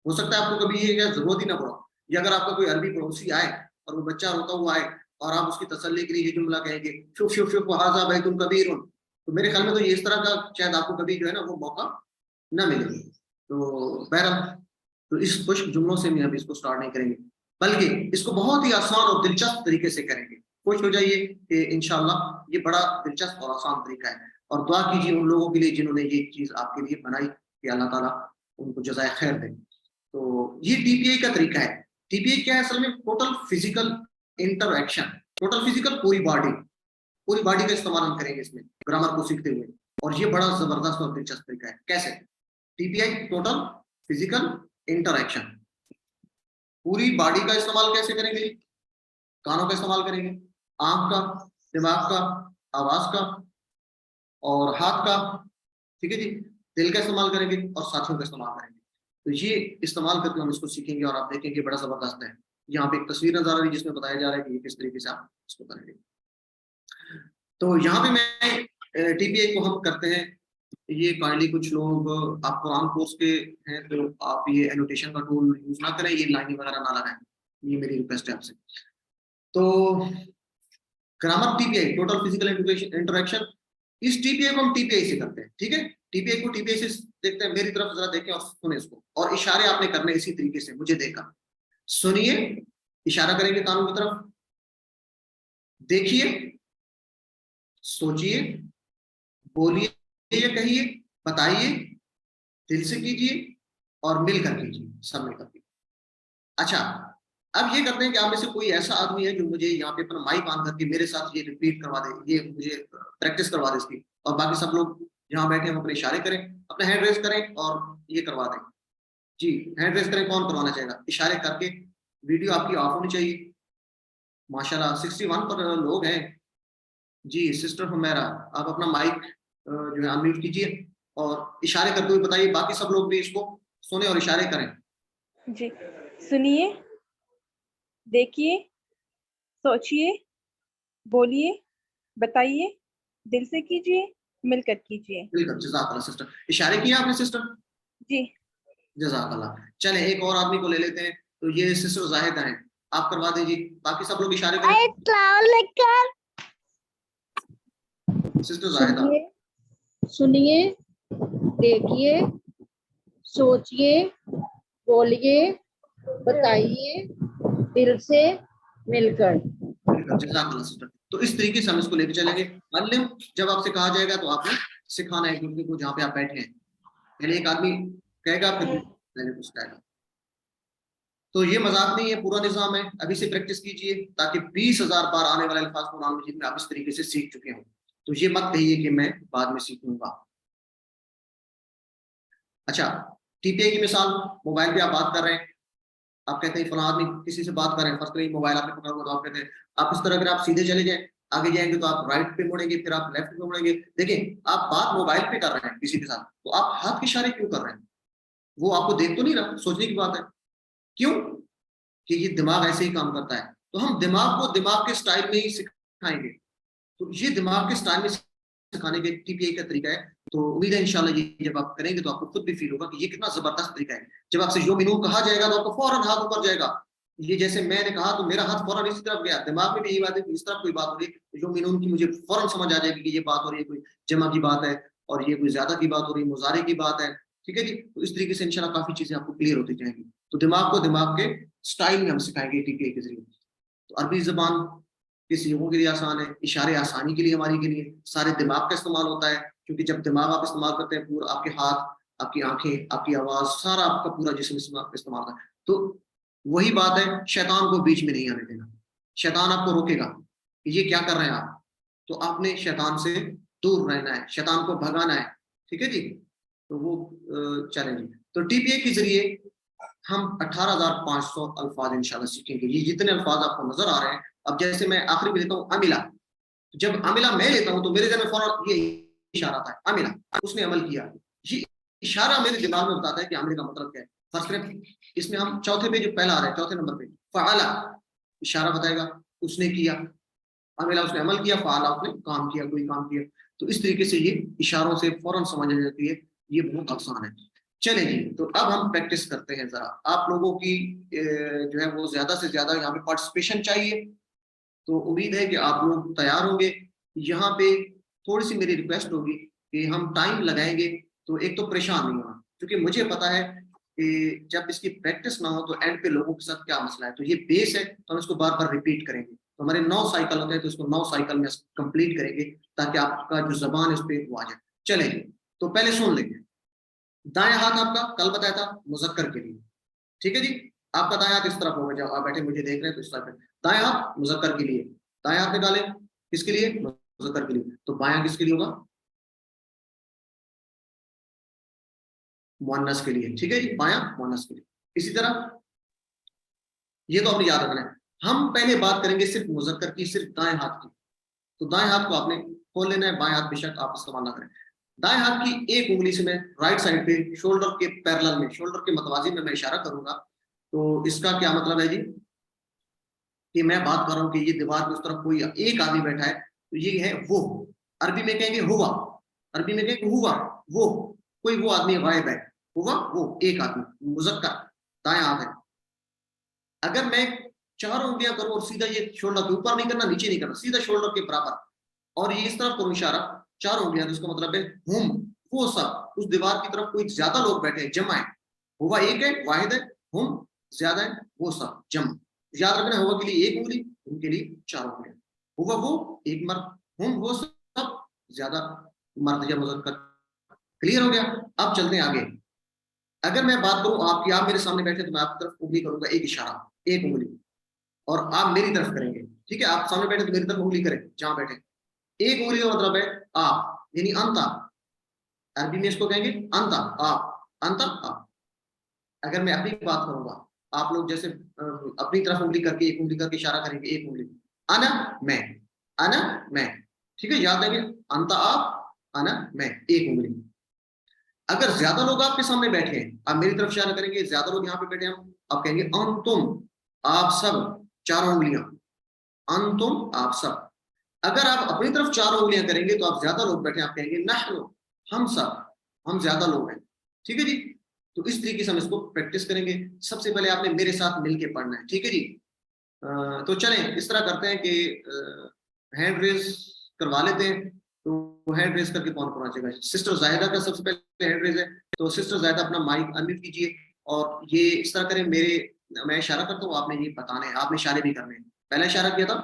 [SPEAKER 1] हो सकता है आपको कभी ये जरूरत ही ना पड़ो, या अगर आपका कोई अरबी पड़ोसी आए और वो बच्चा रोता हुआ आए और आप उसकी तसल्ली के लिए ये जुमला कहेंगे शुफ शुफ शुफ हाजा बैतुन कबीरुन, तो मेरे ख्याल में तो ये इस तरह का शायद आपको कभी जो है ना वो मौका ना मिले। तो बहरहाल, तो इस खुश्क जुमलों से भी हम इसको स्टार्ट नहीं करेंगे, बल्कि इसको बहुत ही आसान और दिलचस्प तरीके से करेंगे। खुश हो जाइए कि इंशाल्लाह ये बड़ा दिलचस्प और आसान तरीका है, और दुआ कीजिए उन लोगों के लिए जिन्होंने ये चीज आपके लिए बनाई, कि अल्लाह ताला उनको जज़ाए खैर दे। तो ये टीपीआई का तरीका है। टीपीआई क्या है असल में? Total physical interaction, total physical, पूरी बॉडी का इस्तेमाल हम करेंगे इसमें ग्रामर को सीखते हुए, और ये बड़ा जबरदस्त और दिलचस्प तरीका है। कैसे? टीपीआई टोटल फिजिकल इंटरएक्शन, पूरी बॉडी का इस्तेमाल कैसे करेंगे? कानों का इस्तेमाल करेंगे, आंख का, दिमाग का, आवाज का और हाथ का, ठीक है जी, दिल का इस्तेमाल करेंगे और साथियों का इस्तेमाल करेंगे। तो ये इस्तेमाल करके हम इसको सीखेंगे, और आप देखेंगे बड़ा जबरदस्त है। यहाँ पे एक तस्वीर नजर आ रही है जिसमें बताया जा रहा है कि ये किस तरीके से आप इसको करेंगे। तो यहाँ पे मैं टीपीआई को हम करते हैं, ये काइंडली कुछ लोग आप कुरान कोर्स के हैं तो आप ये एनोटेशन का टूल यूज ना करें, ये लाइनिंग वगैरह ना लगाएं, ये मेरी रिक्वेस्ट है आपसे। तो grammar TPI total physical interaction, इस टीपीआई को हम टीपीआई से करते हैं, ठीक है। टीपीआई को टीपीआई से देखते हैं, मेरी तरफ जरा देखें और सुने इसको, और इशारे आपने करने इसी तरीके से, मुझे देखा, सुनिए, इशारा करेंगे कानों की तरफ, देखिए, सोचिए, बोलिए या कहिए, बताइए, दिल से कीजिए और मिलकर कीजिए, सब मिलकर कीजिए। अच्छा, अब ये करते हैं कि आप में से कोई ऐसा आदमी है जो मुझे यहाँ पे अपना माइक ऑन करके मेरे साथ ये रिपीट करवा दे, ये मुझे प्रैक्टिस करवा दे इसकी, और बाकी सब लोग यहाँ बैठे हम अपने इशारे करें, अपना हैंड रेस करें और ये करवा दें। जी, हैंड रेस करें, कौन करवाना चाहेगा? इशारे करके, वीडियो आपकी ऑफ होनी चाहिए। माशाल्लाह 61 पर लोग हैं जी। सिस्टर हुमैरा, आप अपना माइक जो है अनम्यूट कीजिए और इशारे करते हुए बताइए, बाकी सब लोग भी इसको सुने और इशारे करें।
[SPEAKER 5] जी, सुनिए, देखिए, सोचिए, बोलिए, बताइए, दिल से कीजिए, मिलकर कीजिए।
[SPEAKER 1] बिल्कुल, जज़ाकल्लाह सिस्टर। इशारे किए आपने सिस्टर?
[SPEAKER 5] जी,
[SPEAKER 1] जज़ाकल्लाह। चले एक और आदमी को ले लेते हैं, तो ये सिस्टर जाहिदा हैं, आप करवा दीजिए, बाकी सब लोग इशारे करें। सिस्टर जाहिदा,
[SPEAKER 6] सुनिए, देखिए, सोचिए, बोलिए, बताइए, दिल से मिलकर।
[SPEAKER 1] जज़ाकल्लाह सिस्टर। तो इस तरीके से हम इसको लेके चलेंगे। मुअल्लिम जब आपसे कहा जाएगा तो आपने सिखाना है एक दूसरे को जहाँ पे आप बैठे हैं। पहले एक आदमी कहेगा फिर पहले कुछ कहेगा। तो ये मजाक नहीं है, पूरा निजाम है। अभी से प्रैक्टिस कीजिए ताकि 20,000 बार आने वाले अल्फाज कुरान मजीद में आप इस तरीके से सीख चुके हो। तो ये मत कहिए कि मैं बाद में सीखूंगा। अच्छा, टीपीआई की मिसाल, मोबाइल पे आप बात कर रहे हैं, आप कहते हैं फलां आदमी किसी से बात कर रहे हैं, फर्स्ट करिए मोबाइल आपने पकड़ा हुआ, तो आप कहते हैं आप इस तरह अगर आप सीधे चले जाएं, आगे जाएंगे तो आप राइट पे मुड़ेंगे, फिर आप लेफ्ट पे मुड़ेंगे। देखिए आप बात मोबाइल पे कर रहे हैं किसी के साथ, तो आप हाथ के इशारे क्यों कर रहे हैं? वो आपको देख तो नहीं रहा, सोचने की बात है। क्यों? कि ये दिमाग ऐसे ही काम करता है। तो हम दिमाग को दिमाग के स्टाइल में ही सिखाएंगे। तो ये दिमाग के स्टाइल में सिखाने के टीपीआई का तरीका है। तो उम्मीद है इंशाल्लाह ये जब आप करेंगे तो आपको खुद भी फील होगा कि ये कितना जबरदस्त तरीका है। जब आपसे युमिनून कहा जाएगा तो आपको फौरन हाथ ऊपर जाएगा। ये जैसे मैंने कहा तो मेरा हाथ फौरन इसी तरफ गया, दिमाग में भी यही बात है कि इस तरफ कोई बात हो रही है, युमिनून की मुझे फौरन समझ आ जाएगी कि ये बात हो रही है, कोई जमा की बात है और ये कोई ज्यादा की बात हो रही है, मुजारे की बात है। ठीक है जी। तो इस तरीके से इंशाल्लाह काफी चीजें आपको क्लियर होती जाएंगी। तो दिमाग को दिमाग के स्टाइल में हम सिखाएंगे टीपीआई के जरिए। तो अरबी जबान किसी लोगों के लिए आसान है, इशारे आसानी के लिए हमारी के लिए, सारे दिमाग का इस्तेमाल होता है, क्योंकि जब दिमाग आप इस्तेमाल करते हैं पूरा आपके हाथ, आपकी आंखें, आपकी आवाज, सारा आपका पूरा जिस्म इस्तेमाल होता है। तो वही बात है, शैतान को बीच में नहीं आने देना। शैतान आपको रोकेगा कि ये क्या कर रहे हैं आप, तो आपने शैतान से दूर रहना है, शैतान को भगाना है। ठीक है जी। तो वो चलेंगे। तो टीपीआई के जरिए हम 18,500 अल्फाज इंशाल्लाह सीखेंगे। ये जितने अल्फाज आपको नजर आ रहे हैं, अब जैसे मैं आखिरी में लेता हूँ अमिला, जब अमिला मैं लेता हूँ तो मेरे दिमाग में फौरन ये इशारा आता है, अमिला, उसने अमल किया। ये इशारा मेरे दिमाग में बताता है कि अमल का मतलब क्या है। फर्स्ट करें, इसमें हम चौथे पे जो पहला आ रहा है, चौथे नंबर पे फ़अला, इशारा बताएगा उसने किया, अमिला उसने अमल किया, फ़अला उसने काम किया, कोई काम किया। तो इस तरीके से ये इशारों से फौरन समझ आ जाती है। ये बहुत आसान है। चले जी, तो अब हम प्रैक्टिस करते हैं। जरा आप लोगों की जो है वो ज्यादा से ज्यादा यहाँ पे पार्टिसिपेशन चाहिए। तो उम्मीद है कि आप लोग तैयार होंगे। यहाँ पे थोड़ी सी मेरी रिक्वेस्ट होगी कि हम टाइम लगाएंगे तो एक तो परेशान नहीं होना, क्योंकि मुझे पता है कि जब इसकी प्रैक्टिस ना हो तो एंड पे लोगों के साथ क्या मसला है। तो ये बेस है, तो हम इसको बार बार रिपीट करेंगे। तो हमारे 9 साइकिल होते हैं, तो इसको 9 साइकिल में कंप्लीट करेंगे ताकि आपका जो जबान इस पे वो आ जाए। चले, तो पहले सुन लेंगे। दाएं हाथ आपका कल बताया था मुजक्कर के लिए। ठीक है जी। आपका दाएं हाथ इस तरफ होगा, जब आप बैठे मुझे देख रहे हैं तो इस तरफ। दाएं हाथ मुजक्कर के लिए, दाएं हाथ निकालें, किसके लिए? मुजक्कर के लिए। तो बायां किसके लिए होगा? मुअन्नस के लिए। ठीक है जी, बायां मुअन्नस के लिए। इसी तरह ये तो आपने याद रखना है। हम पहले बात करेंगे सिर्फ मुजक्कर की, सिर्फ दाएं हाथ की। तो दाएं हाथ को आपने खोल लेना है, बाएं हाथ बेशक आप इस्तेमाल ना करें। दाएं हाथ की एक उंगली से मैं राइट साइड पे शोल्डर के पैरेलल में, शोल्डर के मतवाजी में मैं इशारा करूंगा। तो इसका क्या मतलब है जी, कि मैं बात कर रहा हूँ कि ये दीवार के उस तरफ कोई एक आदमी बैठा है, तो ये है वो। अरबी में कहेंगे हुआ, अरबी में कहेंगे हुआ वो, कोई वो आदमी गायब है, हुआ वो एक आदमी, मुजक्कर, दाएं हाथ है। अगर मैं 4 उंगलियां करूं और सीधा ये शोल्डर के ऊपर नहीं करना, नीचे नहीं करना, सीधा शोल्डर के बराबर, और ये इस तरफ करूं इशारा 4 उंगलियां, तो इसका मतलब है हुम, वो सब, उस दीवार की तरफ कोई ज्यादा लोग बैठे हैं, जमा है। हुआ एक है, वाहिद है, हुम ज्यादा है, वो सब जमा। याद रखना, हुआ के लिए एक उंगली, उनके लिए 4 उंगलियां। हुआ वो एक मर्द, हुम वो सब ज्यादा मर्द या मुजक्कर। क्लियर हो गया? अब चलते हैं आगे। अगर मैं बात करूं आपकी, आप मेरे सामने बैठे तो मैं आपकी तरफ उंगली करूंगा, एक इशारा, एक उंगली, और आप मेरी तरफ करेंगे। ठीक है, आप सामने बैठे तो मेरी तरफ उंगली करें जहां बैठे। एक उंगली का मतलब है आप, यानी अंता, अरबी में इसको कहेंगे अंता, आप, अंता आप। अगर मैं अपनी बात करूंगा, आप लोग जैसे अपनी तरफ उंगली करके, एक उंगली करके इशारा करेंगे, एक उंगली, अना मैं, अना मैं। ठीक है, याद रखिए, अंता आप, अना मैं, एक उंगली। अगर ज्यादा लोग आपके सामने बैठे हैं, आप मेरी तरफ इशारा करेंगे, ज्यादा लोग यहाँ पे बैठे हैं, आप कहेंगे अंतुम, आप सब, 4 उंगलियां, अंतुम आप सब। अगर आप अपनी तरफ 4 उंगलियां करेंगे तो आप ज्यादा लोग बैठे, आप कहेंगे नहनु, हम सब, हम ज्यादा लोग हैं। ठीक है जी। तो इस तरीके से हम इसको प्रैक्टिस करेंगे। सबसे पहले आपने मेरे साथ मिलके पढ़ना है। ठीक है जी। तो चलें इस तरह करते हैं कि हैंड रेज करवा लेते हैं। तो हैंड रेज करके कौन कौन आ जाएगा? सिस्टर जाहिदा का सबसे पहले हैंड रेज है, तो सिस्टर जाहिदा अपना माइक अनम्यूट कीजिए और ये इस तरह करें, मैं इशारा करता हूँ, आपने ये बताना है, आपने इशारे भी करने हैं। पहला इशारा किया था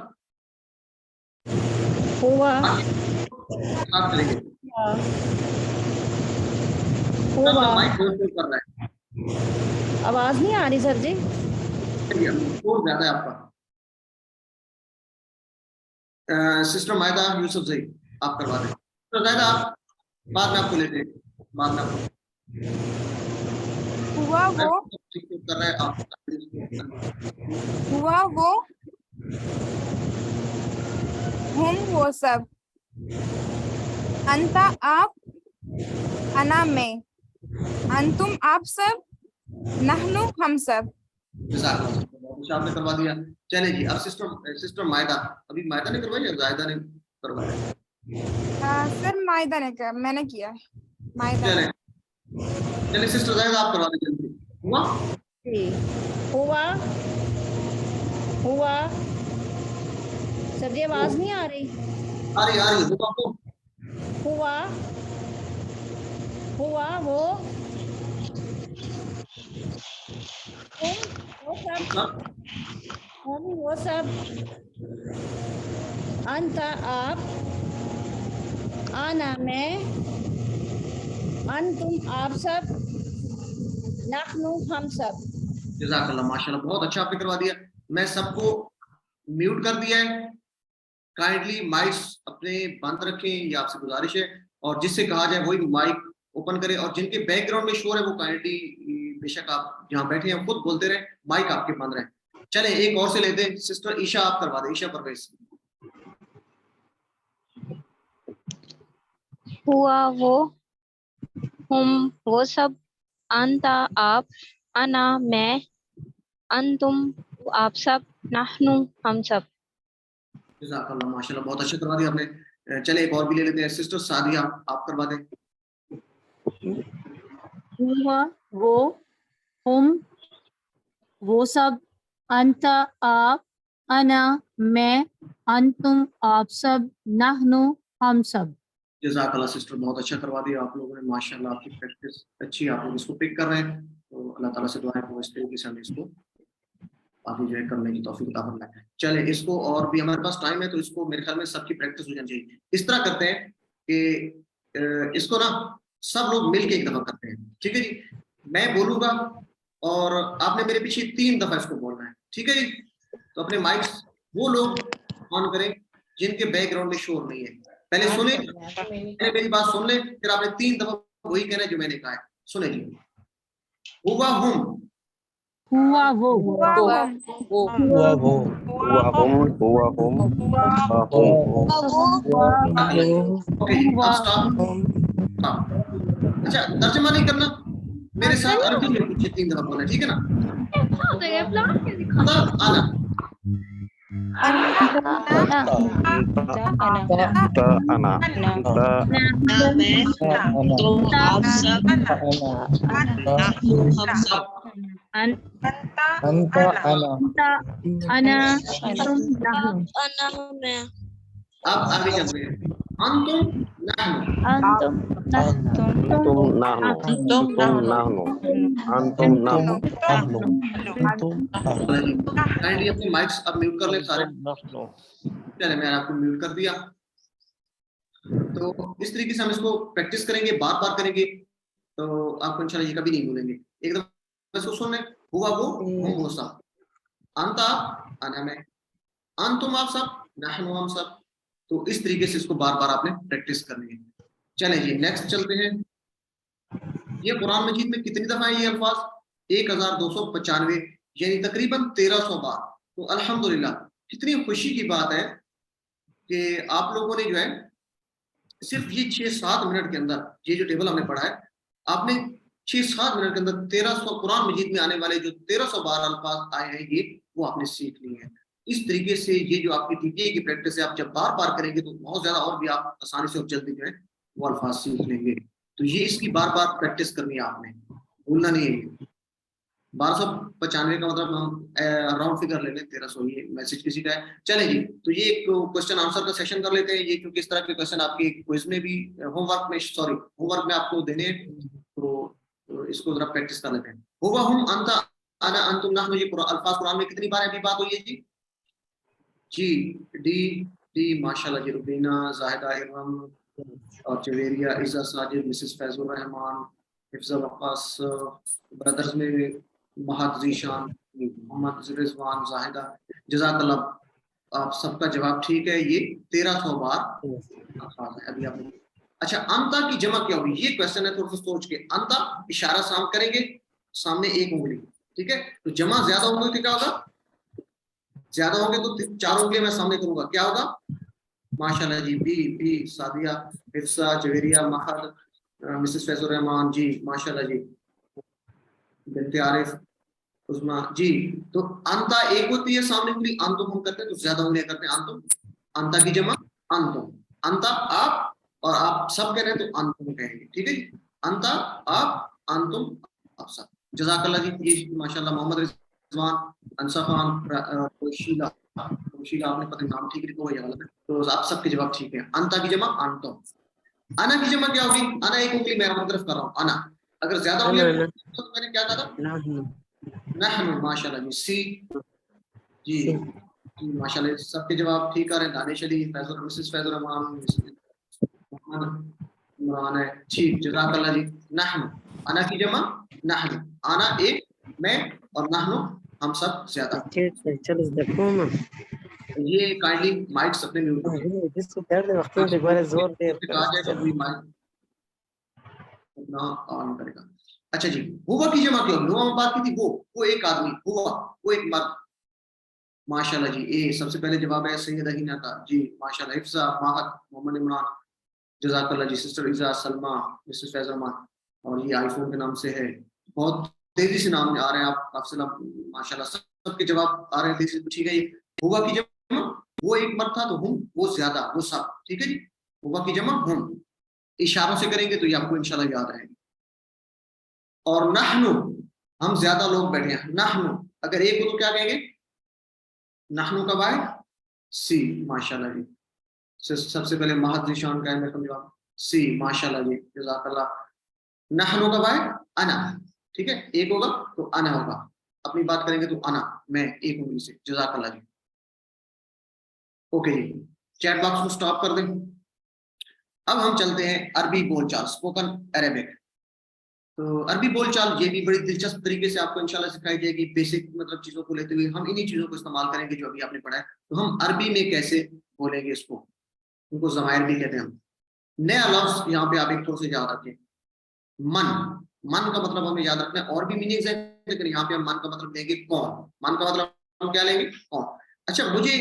[SPEAKER 6] हुआ
[SPEAKER 1] साथ करेंगे।
[SPEAKER 6] हुआ
[SPEAKER 1] माइक कर रहा है,
[SPEAKER 6] आवाज नहीं आ रही सर जी।
[SPEAKER 1] वो ज्यादा है आपका। सिस्टर मायदा यूसुफ जी आप करवा दें। तो जायदा आप बाद में आपको लेते हैं, बाद में आपको
[SPEAKER 5] हुआ वो,
[SPEAKER 1] कर रहा है आप।
[SPEAKER 5] हुआ वो, हम वो सब, अंता आप, अना मैं, अंतुम आप सब, नहनु हम सब।
[SPEAKER 1] आपने करवा दिया। चले जी, अब सिस्टर मायदा, अभी मायदा ने करवाई या जायदा ने करवाया?
[SPEAKER 5] सर मायदा ने किया, मैंने किया है मायदा।
[SPEAKER 1] चले चले सिस्टर जायदा आप करवा दीजिए जल्दी। हुआ
[SPEAKER 6] हुआ हुआ सर जी आवाज नहीं आ रही।
[SPEAKER 1] आ रही है हुआ को
[SPEAKER 6] हुआ हुआ वो, वो सब, अंत आप, आना मैं, अंतुम आप सब, नहनु हम सब।
[SPEAKER 1] जज़ाकल्लाह, माशाल्लाह, बहुत अच्छा आपने करवा दिया। मैं सबको म्यूट कर दिया है। काइंडली माइक्स अपने बंद रखें, ये आपसे गुजारिश है, और जिससे कहा जाए वही माइक ओपन करें, और जिनके बैकग्राउंड में शोर है वो काइंडली बेशक आप जहाँ बैठे हैं खुद बोलते रहे, माइक आपके बंद रहे। चले एक और से लेते हैं, सिस्टर ईशा आप करवा दें, ईशा परवेज।
[SPEAKER 7] हुआ वो, हम वो सब, अंता आप, अना मैं, अंतुम आप सब, नहनु हम सब।
[SPEAKER 1] जज़ाकल्लाह, माशाल्लाह, बहुत अच्छा करवा दिया आपने। चले एक और भी ले लेते हैं, सिस्टर सादिया आप करवा दें।
[SPEAKER 8] हुआ वो, हम वो सब, अंत आप, अना मैं, अंतुम आप सब, नहनु हम सब।
[SPEAKER 1] जज़ाकल्लाह सिस्टर, बहुत अच्छा करवा दिया आप लोगों ने, माशाल्लाह, आपकी प्रैक्टिस अच्छी, आप लोग इसको पिक कर रहे हैं, तो अल्लाह ताला से दुआ है कि इस तरीके से हम इसको आगे जो है करने की तौफीक अता फरमाए। चले इसको, और भी हमारे पास टाइम है तो इसको मेरे ख्याल में सबकी प्रैक्टिस हो जानी चाहिए। इस तरह करते हैं कि इसको ना सब लोग मिलके एक दफा करते हैं, ठीक है जी? मैं बोलूंगा और आपने मेरे पीछे 3 दफा इसको बोलना है, ठीक है जी? तो अपने माइक्स वो लोग ऑन करें जिनके बैकग्राउंड में शोर नहीं है। पहले सुने, पहले मेरी बात सुन ले, फिर आपने 3 दफा वही कहना है जो मैंने कहा है। सुने जी। हुआ हम,
[SPEAKER 8] हुआ वो,
[SPEAKER 5] हुआ हम,
[SPEAKER 2] हुआ हम
[SPEAKER 1] ओके जी, अब स्टॉप। अच्छा, तर्जुमा नहीं करना, मेरे साथ अरबी में पीछे 3 दफा बोलना, ठीक है ना? आना अब आगे चलते हैं। अंतुम नहनु, काइंडली अपने माइक्स अब म्यूट कर ले सारे। चले मैंने आपको म्यूट कर दिया। तो इस तरीके से हम इसको प्रैक्टिस करेंगे, बार बार करेंगे, तो आपको इंशाल्लाह ये कभी नहीं भूलेंगे। एक दफा इसको सुन ले। हुआ वो, हम वो सब, अंत आप, अना मैं, अंतुम आप सब, नहनु हम सब। तो इस तरीके से इसको बार बार आपने प्रैक्टिस करनी है। चलें जी, नेक्स्ट चलते हैं। ये कुरान मजीद में कितनी दफा है ये अल्फाज? 1295, यानी तकरीबन 1300 बार। तो अल्हम्दुलिल्लाह, कितनी खुशी की बात है कि आप लोगों ने जो है सिर्फ ये 6-7 मिनट के अंदर, ये जो टेबल हमने पढ़ा है, आपने 6-7 मिनट के अंदर 1300 कुरान मजीद में आने वाले जो 1300 बार अल्फाज आए हैं, ये वो आपने सीख लिए हैं। इस तरीके से ये जो आपकी टीपीए की प्रैक्टिस है, आप जब बार बार करेंगे तो बहुत ज्यादा और भी आप आसानी से और जल्दी जो है वो अल्फाज सीख लेंगे। तो ये इसकी बार बार प्रैक्टिस करनी है, आपने भूलना नहीं है। 1295 का मतलब हम राउंड फिगर ले लें 1300, ये मैसेज किसी का है। चले जी, तो ये एक क्वेश्चन आंसर का सेशन कर लेते हैं। ये क्योंकि इस तरह के क्वेश्चन आपके क्विज में भी, होमवर्क में आपको देने, तो इसको जरा प्रैक्टिस कर लेते हैं। हुआ हम, अंत, अना, अंतुम, नहनु, ये अल्फाज कुरान में कितनी बार अभी बात हुई है जी? जी, डी, डी माशाल्लाह जी, रुबीना, जाहिदा, इरम और जवेरिया, इज़ा, साजिद, मिसेस फैजुर रहमान, हिफ्ज़ा वक़ास, ब्रदर्स में महद, ज़ीशान, मोहम्मद रिजवान, जाहिदा, जज़ाकल्लाह। आप सबका जवाब ठीक है। ये 1300 बार अल्फाज है अभी आपने। अच्छा, अंता की जमा क्या होगी, ये क्वेश्चन है, थोड़ा सा सोच के। अंता इशारा साम करेंगे, सामने एक उंगली, ठीक है। तो जमा ज्यादा होंगे तो क्या होगा, ज्यादा होंगे तो 4 उंगली मैं सामने करूंगा, क्या होगा, माशाल्लाह जी, बी, सादिया, हिफ्सा, जवेरिया, महद, मिसेस फैजुर रहमान जी, माशाल्लाह जी, बिनते आरिफ, उस्मा जी। तो अंता एक होती है सामने उंगली, अंतुम हम करते हैं तो ज्यादा उंगलियां करते हैं, अंतुम। अंता की जमा अंतुम, अंता आप, और आप सब कह रहे हैं तो अंतुम कहेंगे, ठीक है जी। अंता आप, अंतुम आप सब। जज़ाकल्लाह जी। ये माशाल्लाह मोहम्मद रिजवान, अंसा खान, शीला, आपने पता नाम ठीक लिखा हुआ है गलत है, तो आप सबके जवाब ठीक है। अंता की जमा अंतुम। अना की जमा क्या होगी, अना एक उंगली मैं अपनी तरफ कर रहा हूँ, अना। अगर ज्यादा उंगलियां तो मैंने क्या कहा था, नहनु, माशाल्लाह जी, सी जी, माशाल्लाह सबके जवाब ठीक आ रहे हैं। दानिश अली, फैजुल, मिसेस फैजुल रहमान, मोहम्मद इमरान है, ठीक, जज़ाकल्लाह जी। नहनु, अना की जमा नहनु, आना एक, मैं, और नहनु हम सब ज्यादा। ये काइंडली माइक्स अपने म्यूट कहा जाए तो कोई माइक अपना ऑन करेगा। अच्छा जी, हुआ की जमा क्या होगी, हुआ में बात की थी, वो एक आदमी, हुआ वो एक मर्द, माशाल्लाह जी। ए सबसे पहले जवाब है सैयदा हिना का जी, माशाल्लाह। हिफ्सा, महद, मोहम्मद इमरान, जज़ाकल्लाह जी। सिस्टर इज़ा, सलमा, मिसेस फैज़मा, और ये आईफोन के नाम से है, बहुत तेजी से नाम आ रहे हैं आप, आपसे माशाल्लाह सबके जवाब आ रहे हैं तेजी से, ठीक है। हुआ की जमा वो एक मर्द था, तो हम वो ज्यादा, वो सब, ठीक है जी। हुआ की जमा हम, इशारों से करेंगे तो ये आपको इंशाल्लाह याद रहेगा। और नहनु, हम ज्यादा लोग बैठे हैं, नहनु अगर एक हो तो क्या कहेंगे, नहनु का बाय सी, माशाल्लाह जी। सबसे पहले महद निशान का है मेरे जवाब सी, माशाल्लाह जी, जज़ाकल्लाह। नहनु का बाय अना, ठीक है, एक होगा तो अना होगा, अपनी बात करेंगे तो अना, मैं, एक उंगली से, जज़ाकल्लाह जी। ओके जी, चैट बॉक्स को स्टॉप कर दें। अब हम चलते हैं अरबी बोलचाल, स्पोकन अरेबिक। तो अरबी बोलचाल ये भी बड़ी दिलचस्प तरीके से आपको इंशाल्लाह सिखाई जाएगी। बेसिक मतलब चीजों को लेते हुए हम इन्हीं चीजों को इस्तेमाल करेंगे जो अभी आपने पढ़ा है। तो हम अरबी में कैसे बोलेंगे इसको, उनको ज़मायर भी कहते हैं हम। नया लफ्ज यहाँ पे आप एक थोड़ा सा याद रखें, मन। मन का मतलब हमें याद रखना है, और भी मीनिंग्स है, लेकिन यहाँ पे हम मन का मतलब लेंगे कौन। मन का मतलब हम क्या लेंगे, कौन। अच्छा, मुझे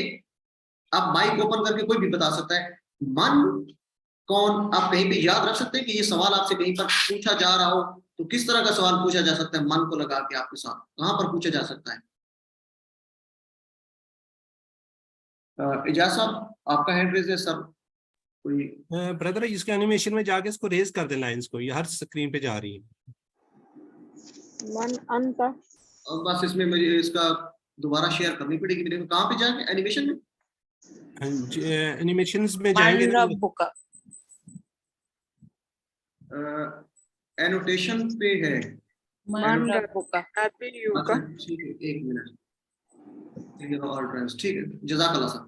[SPEAKER 1] आप माइक ओपन करके कोई भी बता सकता है, मन कौन। आप कहीं पे याद रख सकते हैं कि ये सवाल आपसे कहीं पर पूछा जा रहा हो, तो किस तरह का सवाल पूछा जा सकता है, मन को लगा के आपके साथ कहां पर पूछा जा सकता है। इजाज़ साहब, आपका हैंड रेज है सर, कोई
[SPEAKER 3] ब्रदर इसके एनिमेशन में जाके इसको रेज कर दे, लाइंस को, ये हर स्क्रीन पे जा रही है।
[SPEAKER 6] मन अंता,
[SPEAKER 1] और बस इसमें मुझे इसका दोबारा शेयर करनी पड़ेगी मेरे को, कहाँ पे जाके एनिमेशन में,
[SPEAKER 3] एनिमेशंस में जाएंगे,
[SPEAKER 1] एनोटेशन पे है,
[SPEAKER 6] मन रब्बुका,
[SPEAKER 1] ठीक है, एक मिनट, ठीक है, जज़ाकल्लाह सर।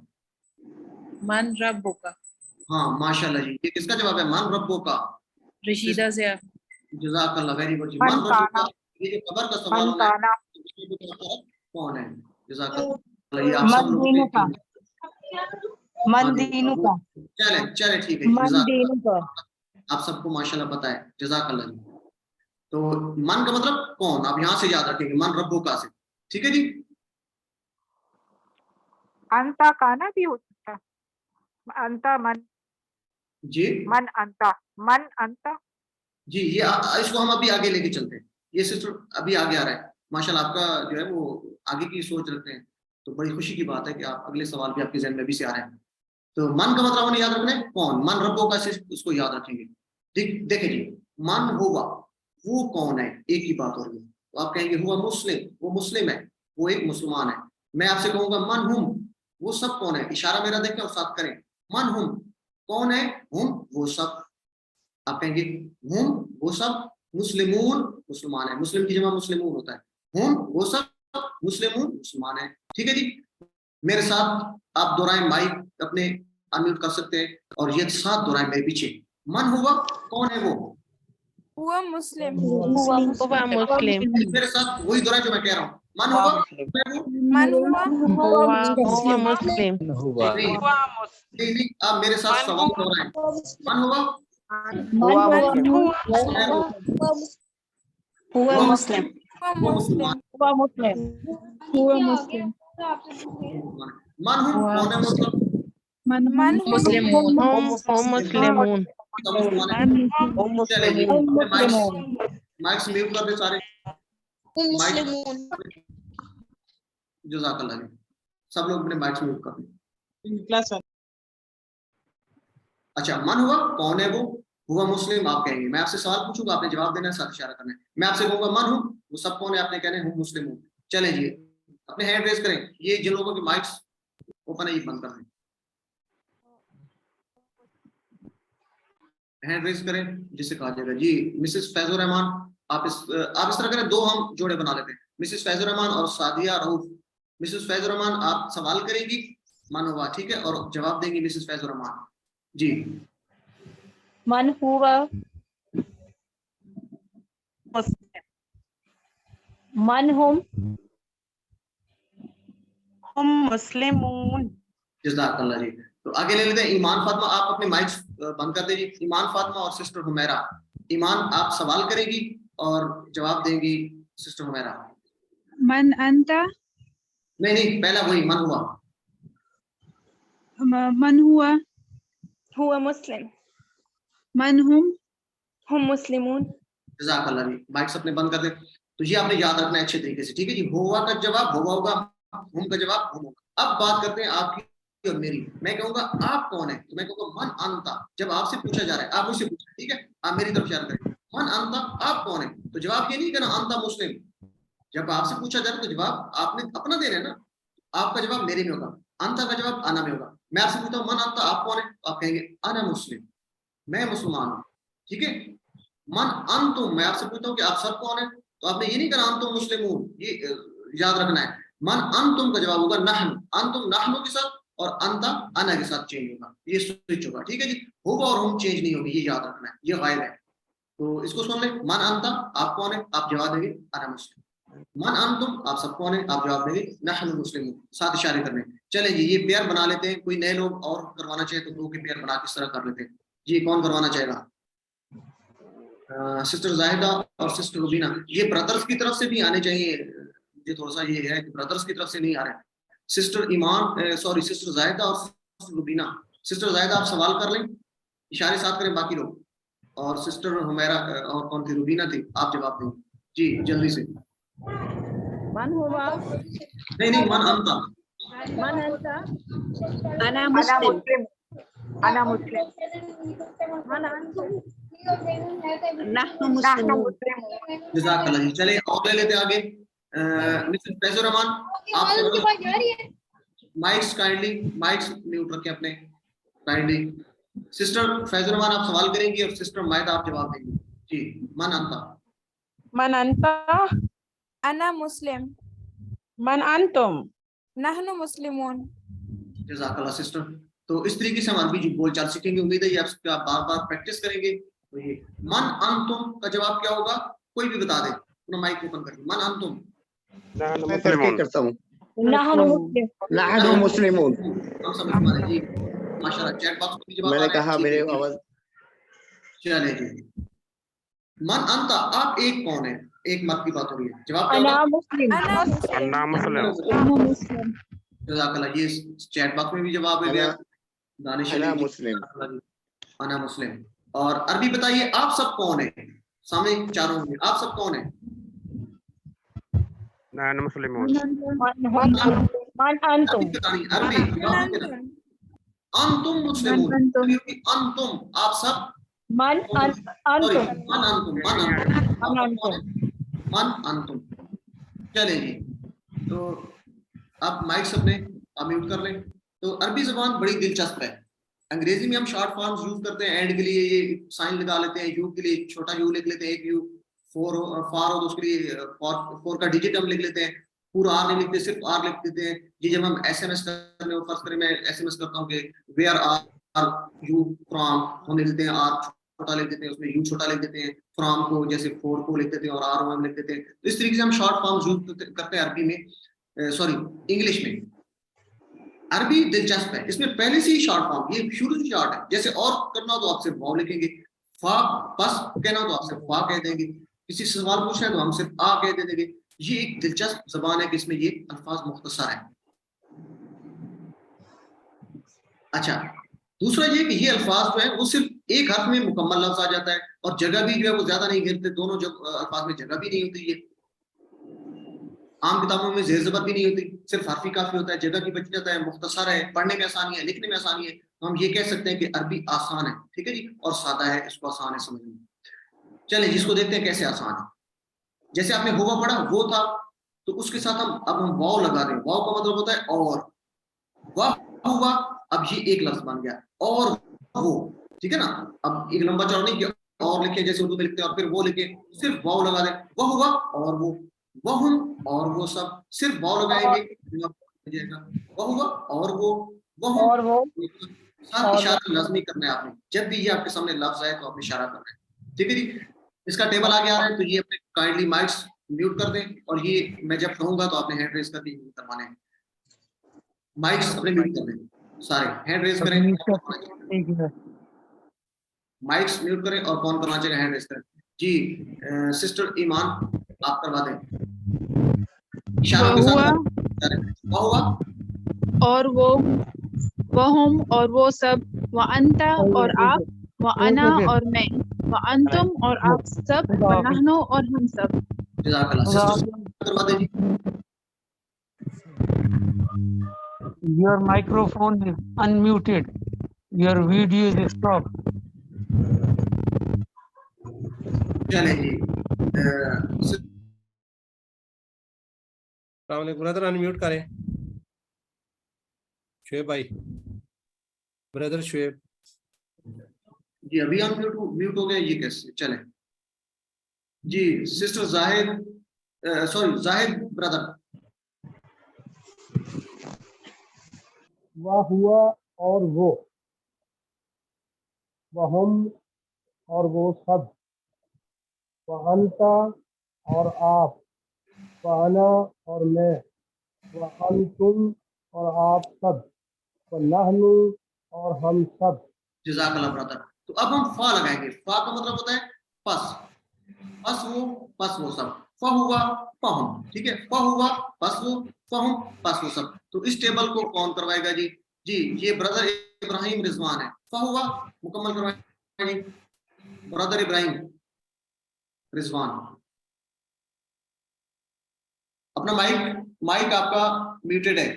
[SPEAKER 6] मन रब्बुका,
[SPEAKER 1] हाँ माशाल्लाह जी, ये किसका जवाब है, मन रब्बो का,
[SPEAKER 6] रशीदा से
[SPEAKER 1] जज़ाकल्लाह, वेरी गुड जी। मन रब्बो का, ये जो खबर का सवाल होना है, कौन है, जज़ाकल्लाह। ये आप सब लोग चले चले, ठीक है, आप सबको माशाल्लाह पता है, जज़ाकल्लाह जी। तो मन का मतलब कौन, आप यहाँ से याद रखेंगे, मन रब्बो का से, ठीक है जी।
[SPEAKER 5] अंता काना भी हो सकता है, अंता मन
[SPEAKER 1] जी,
[SPEAKER 5] मन अंता
[SPEAKER 1] जी, ये इसको हम अभी आगे लेके चलते हैं, ये सिस्टर अभी आगे आ रहा है, माशाल्लाह आपका जो है वो आगे की सोच रखते हैं, तो बड़ी खुशी की बात है कि आप अगले सवाल भी आपके ज़हन में भी से आ रहे हैं। तो मन का मतलब हमें याद रखना है कौन, मन रब्बो का से उसको याद रखेंगे। देखिए जी, मन हुआ वो कौन है, एक ही बात हो रही है, तो आप कहेंगे हुआ मुस्लिम, वो मुस्लिम है, वो एक मुसलमान है। मैं आपसे कहूंगा मन हुम, वो सब कौन है, इशारा मेरा देखें और साथ करें, मन हुम कौन है, हुम वो सब, आप कहेंगे हुम वो सब, मुस्लिमून मुसलमान है, मुस्लिम की जमा मुस्लिमून होता है, हुम वो सब मुस्लिमून मुसलमान है, ठीक है जी। मेरे साथ आप दोहराएं, माइक अपने अनम्यूट कर सकते हैं और ये साथ दोहराएं मेरे पीछे। मन हुआ, कौन है वो?
[SPEAKER 5] हुआ मुस्लिम।
[SPEAKER 4] हुआ मुस्लिम।
[SPEAKER 1] मेरे साथ वही दोहराएं जो मैं कह रहा हूँ। मन हुआ, कौन है वो?
[SPEAKER 5] मन हुआ
[SPEAKER 4] हुआ मुस्लिम।
[SPEAKER 1] नहीं नहीं, आप मेरे साथ सवाल दोहराएं। मन हुआ,
[SPEAKER 8] हुआ मुस्लिम।
[SPEAKER 1] वो मुसलमान।
[SPEAKER 8] हुआ मुस्लिम। हुआ मुस्लिम।
[SPEAKER 1] मन हूँ, कौन है मुस्लिम?
[SPEAKER 5] मन
[SPEAKER 8] मुस्लिम।
[SPEAKER 4] हम मुस्लिमून।
[SPEAKER 1] चले जी, माइक्स म्यूट कर दे सारे। जज़ाकल्लाह जी, सब लोग अपने माइक्स म्यूट कर दें। अच्छा, मन हुआ, कौन है वो? हुआ मुस्लिम आप कहेंगे। मैं आपसे सवाल पूछूंगा, आपने जवाब देना है, साथ इशारा करना है। मैं आपसे कहूंगा मन हूँ, वो सब कौन है, आपने कहना है हूँ मुस्लिम हूँ। चले जी, अपने हैंड रेज करें। ये जिन लोगों के माइक्स ओपन है ये बंद कर दें, हैंड रेज करें जिससे कहा जाएगा। जी मिसेस फैजुर रहमान, आप इस तरह करें, दो हम जोड़े बना लेते हैं, मिसेस फैजुर रहमान और सादिया रऊफ। मिसेस फैजुर रहमान आप सवाल करेंगी मन हुआ, ठीक है, और जवाब देंगी मिसेस फैजुर रहमान। जी
[SPEAKER 8] मन हुआ मन हम मुस्लिमून।
[SPEAKER 1] जज़ाकल्लाह जी। तो आगे ले लेते हैं ईमान फातिमा, आप अपने माइक्स बंद कर दीजिए। ईमान फातिमा और सिस्टर हुमैरा, ईमान आप सवाल करेगी और जवाब देंगी सिस्टर हुमैरा।
[SPEAKER 5] मन अंता।
[SPEAKER 1] नहीं नहीं, पहला वही मन हुआ।
[SPEAKER 5] मन हुआ
[SPEAKER 6] हुआ मुस्लिम।
[SPEAKER 5] मन
[SPEAKER 6] हम मुस्लिमून।
[SPEAKER 1] जज़ाकल्लाह जी, माइक्स अपने बंद कर दे। तो ये आपने याद रखना है अच्छे तरीके से, ठीक है जी। हुआ का जवाब हुआ होगा, हम का जवाब हम होगा। अब बात करते हैं आपकी और मेरी। मैं कहूंगा आप कौन है, तो मैं कहूंगा मन अंता। जब आपसे पूछा जा रहा है, आप मुझसे पूछें, ठीक है, आप मेरी तरफ इशारा करें, मन अंता, आप कौन है। तो जवाब ये नहीं कहना अंता मुस्लिम। जब आपसे पूछा जा रहा है तो जवाब आपने अपना देना है ना, आपका जवाब मेरे में होगा, अंता का जवाब आना में होगा। मैं आपसे पूछता हूँ मन अंता, आप कौन है, तो आप कहेंगे अना मुस्लिम, मैं मुसलमान हूँ, ठीक है। मन अंतुम, मैं आपसे पूछता हूँ कि आप सब कौन है, तो आपने ये नहीं कहा अंतुम मुस्लिम हूँ, ये याद रखना है। मन अंतुम का जवाब होगा नहनु, अंतुम नहनु के साथ और अंता अना के साथ चेंज होगा, ये स्विच होगा, ठीक है जी। होगा और हम चेंज नहीं होगी, ये याद रखना है, ये गायब है। तो इसको सुन ले, मन अंता, आप कौन है, आप जवाब देंगे अना मुस्लिम। मन अंतुम, आप सब कौन है, आप जवाब देंगे नहनु मुस्लिम, साथ इशारे करने। चले जी, ये पेयर बना लेते हैं। कोई नए लोग और करवाना चाहे तो दो के पेयर बना के इस तरह कर लेते हैं जी। कौन करवाना चाहेगा? सिस्टर जाहिदा और सिस्टर रुबीना। ये ब्रदर्स की तरफ से भी आने चाहिए, ये थोड़ा सा ये है कि ब्रदर्स की तरफ से नहीं आ रहे। सिस्टर ईमान, सॉरी सिस्टर जाहिदा और सिस्टर रुबीना। सिस्टर जाहिदा आप सवाल कर लें, इशारे साथ करें बाकी लोग, और सिस्टर हुमैरा और कौन थी, रुबीना थी, आप जवाब दें जी जल्दी से।
[SPEAKER 8] मन हुआ
[SPEAKER 1] नहीं मन अंता।
[SPEAKER 8] मन अंता अना मुस्लिम। अना मुस्लिम। मन अंतुम नहनु मुस्लिमून।
[SPEAKER 1] जज़ाकल्लाह जी। चले और ले लेते हैं आगे। मिसेस फैजुर रहमान, आप माइक्स काइंडली, माइक्स म्यूट रखें अपने काइंडली। सिस्टर फैजुर रहमान आप सवाल करेंगी और सिस्टर मायदा आप जवाब देंगी जी। मन अंता।
[SPEAKER 6] मन अंता
[SPEAKER 5] अना मुस्लिम।
[SPEAKER 6] मन अंतुम
[SPEAKER 5] नहनु मुस्लिमून।
[SPEAKER 1] जज़ाकल्लाह सिस्टर। तो इस तरीके से हम अरबी जी बोलचाल सीखेंगे। उम्मीद है ये आप बार बार प्रैक्टिस करेंगे। तो ये मन अंतुम का जवाब क्या होगा, कोई भी बता दे, अपना माइक ओपन करके। मन अंतुम,
[SPEAKER 2] मैं तरकीब करता हूँ,
[SPEAKER 1] नहनु मुस्लिमून। हम समझ पा रहे जी, माशाल्लाह। चैट बॉक्स में भी जवाब आ रहा है,
[SPEAKER 2] कहा मेरे आवाज।
[SPEAKER 1] चले जी। मन अंता, आप एक कौन है, एक मत की बात हो रही है, जवाब क्या होगा?
[SPEAKER 2] अन्ना मुस्लिम।
[SPEAKER 1] जज़ाकल्लाह। ये चैट बॉक्स में भी जवाब है गया, दानिश अली जी,
[SPEAKER 2] मुस्लिम।
[SPEAKER 1] अना मुस्लिम। और अरबी बताइए, आप सब कौन है, सामने चारों में, आप सब कौन है?
[SPEAKER 2] नहनु मुस्लिमून।
[SPEAKER 8] मन अंतुम।
[SPEAKER 1] अरबी अंतुम मुस्लिमून। अंतुम, आप सब।
[SPEAKER 8] मन अंतुम।
[SPEAKER 1] मन अंतुम, मन अंतुम। चले जी, तो आप माइक्स अपने म्यूट कर लें। तो अरबी जुबान बड़ी दिलचस्प है। अंग्रेजी में हम शॉर्ट फॉर्म्स यूज करते हैं, एंड के लिए ये साइन लगा लेते हैं, यू के लिए छोटा यू लिख लेते हैं, एक यू, फोर फार हो तो उसके लिए फोर का डिजिट हम लिख लेते हैं, पूरा आर नहीं लिखते, सिर्फ आर लिख देते हैं। जी जब हम SMS करने हो, फर्ज करें मैं SMS करता हूँ कि वेयर आर यू फ्रॉम, हम लिख देते हैं आर छोटा लिख देते हैं, उसमें यू छोटा लिख देते हैं, फ्रॉम को जैसे फोर को लिख देते हैं और आर हम लिख देते हैं। तो इस तरीके से हम शॉर्ट फॉर्म यूज करते हैं अरबी में, सॉरी इंग्लिश में। अरबी दिलचस्प है, इसमें पहले से ही शॉर्ट फॉर्म, ये शुरू से शॉर्ट है। जैसे और करना हो तो आप सिर्फ वाव लिखेंगे, फा बस कहना हो तो आप सिर्फ फा कह देंगे, किसी से सवाल पूछना है तो हम सिर्फ आ कह देंगे। ये एक दिलचस्प जबान है कि इसमें ये अल्फाज मुख्तसर है। अच्छा, दूसरा ये कि ये अल्फाज जो है वो सिर्फ एक हर्फ में मुकम्मल लफ्ज आ जाता है और जगह भी जो है वो ज्यादा नहीं घेरते, दोनों अल्फाज में जगह भी नहीं होती। ये आम किताबों में ज़ेर ज़बर भी नहीं होती, सिर्फ हर्फ ही काफी होता है, जगह भी बच जाता है, मुख्तसर है, पढ़ने में आसानी है, लिखने में आसानी है। तो हम ये कह सकते हैं कि अरबी आसान है, ठीक है जी, और सादा है, इसको आसान है समझने में। चलिए जिसको देखते हैं कैसे आसान है। जैसे आपने हुआ पढ़ा, वो था, तो उसके साथ हम वाव लगा रहे हैं। वाव का मतलब होता है और, वाह हुआ, अब ये एक लफ्ज बन गया, और वो, ठीक है ना। अब एक लंबा चौड़ा नहीं किया और लिखे जैसे उर्दू में लिखते हैं और फिर वो लिखे, सिर्फ वाव लगा दें, वह हुआ और वो, वह और वो सब, सिर्फ वाव लगाएंगे, वह हुआ और वो साथ इशारा लाजमी करना है आपने। जब भी ये आपके सामने लफ्ज आए तो आपने इशारा करना है, ठीक है जी। इसका टेबल आगे आ रहा है, तो ये अपने काइंडली माइक्स म्यूट कर दें, और ये मैं जब कहूंगा तो आपने हैंड रेज करके करवाने हैं। माइक्स अपने म्यूट कर दें, सारे हैंड रेज करें, माइक्स म्यूट करें और कौन करना चाहिए हैंड रेज करें। जी सिस्टर ईमान आप करवा दें इशारों के साथ। वह हुआ
[SPEAKER 9] और वो, वहुम और वो सब, व अंता और आप, व अना और मैं, व अंतुम और आप सब, व नहनु और हम सब।
[SPEAKER 1] जज़ाकल्लाह। सिस्टर करवा दें जी।
[SPEAKER 10] Your microphone is unmuted. Your video is stopped.
[SPEAKER 1] चले जी,
[SPEAKER 3] ब्रदर अनम्यूट करें, शुएब भाई, ब्रदर शुएब
[SPEAKER 1] जी अभी हम म्यूट हो गए, ये कैसे चले जी। Sister Zahid, sorry Zahid brother.
[SPEAKER 11] वह हुआ और वो, वहम और वो सब, वह अंता और आप, वह अना और मैं, वह अंतुम और आप सब, वह नहनु और हम सब।
[SPEAKER 1] जज़ाकल्लाह ब्रदर। तो अब हम फा लगाएंगे। फा का मतलब होता है पस, पस वो सब, फ हुआ फहम, ठीक है, फ हुआ पस वो फहम पस वो सब। तो इस टेबल को कौन करवाएगा जी? जी ये ब्रदर इब्राहिम रिजवान है। फ हुआ मुकम्मल करवाएगा जी ब्रदर इब्राहिम रिजवान। अपना माइक आपका म्यूटेड है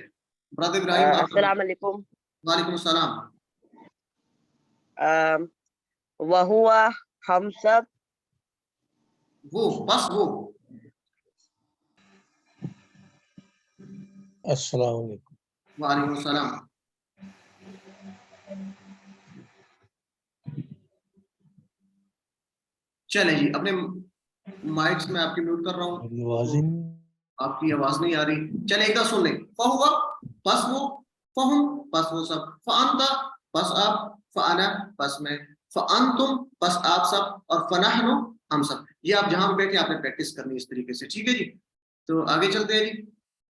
[SPEAKER 1] ब्रदर इब्राहिम।
[SPEAKER 2] अस्सलाम वालेकुम।
[SPEAKER 1] वालेकुम सलाम।
[SPEAKER 2] वह हुआ हम सब,
[SPEAKER 1] वो बस वो।
[SPEAKER 11] अस्सलाम वालेकुम।
[SPEAKER 1] वालेकुम सलाम। चले जी अपने माइक्स में आपकी म्यूट कर रहा हूँ, आपकी आवाज नहीं आ रही। चले एक सुन लें। फ हुआ बस वो, फहुम बस वो सब, फअंता बस आप, फअना बस मैं, फअंतुम बस आप सब, और फनहनु हम सब। ये आप जहां बैठे आपने प्रैक्टिस करनी इस तरीके से, ठीक है जी। तो आगे चलते हैं जी।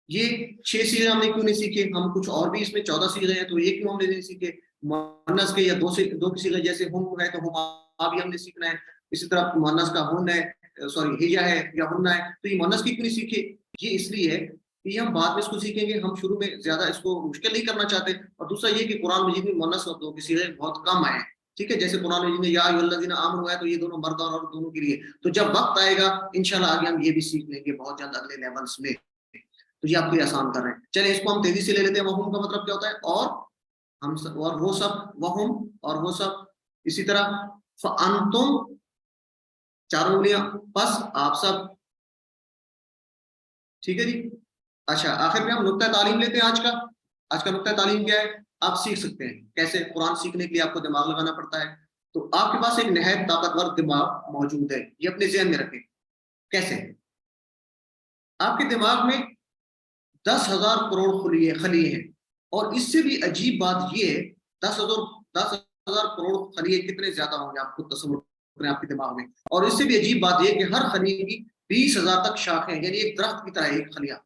[SPEAKER 1] ये 6 सीगे हमने क्यों नहीं सीखे? हम कुछ और भी इसमें 14 सीगे हैं, तो ये क्यों हमने नहीं सीखे? मुअन्नस के या दो के सीगे जैसे हुम है तो हुमा भी हमने सीखना है। इसी तरह मुअन्नस का हुन है, सॉरी हिया है या हुन्ना है, तो ये मुअन्नस की क्यों नहीं सीखे? ये इसलिए है कि हम बाद में इसको सीखेंगे, हम शुरू में ज्यादा इसको मुश्किल नहीं करना चाहते। और दूसरा ये कि कुरान मजीद में मुअन्नस और दो के सीगे बहुत कम आए हैं, ठीक है। जैसे कुरान मजीद में या अय्युहल्लज़ीना आमनू है, तो ये दोनों मर्द और दोनों के लिए। तो जब वक्त आएगा इंशाल्लाह आगे हम ये भी सीख लेंगे बहुत जल्द अगले लेवल्स में। तो ये आपके लिए आसान कर रहे हैं। चलिए इसको हम तेजी से ले लेते हैं। वहुम का मतलब क्या होता है? और हम सब, और वो सब, वहुम और वो सब। इसी तरह फअंतुम चारों उंगलियां, बस आप सब, ठीक है जी। अच्छा आखिर में हम नुक्ता तालीम लेते हैं। आज का नुक्ता तालीम क्या है? आप सीख सकते हैं कैसे कुरान सीखने के लिए आपको दिमाग लगाना पड़ता है। तो आपके पास एक निहायत ताकतवर दिमाग मौजूद है, ये अपने ज़हन में रखें। कैसे? आपके दिमाग में 10,000 करोड़ खलिए हैं। और इससे भी अजीब बात ये है, 10,000 करोड़ खलिए कितने ज्यादा होंगे आप खुद तसव्वुर करें आपके दिमाग में। और इससे भी अजीब बात ये कि हर खलिए की 20,000 तक शाखें, यानी एक दरख्त की तरह एक खलिया।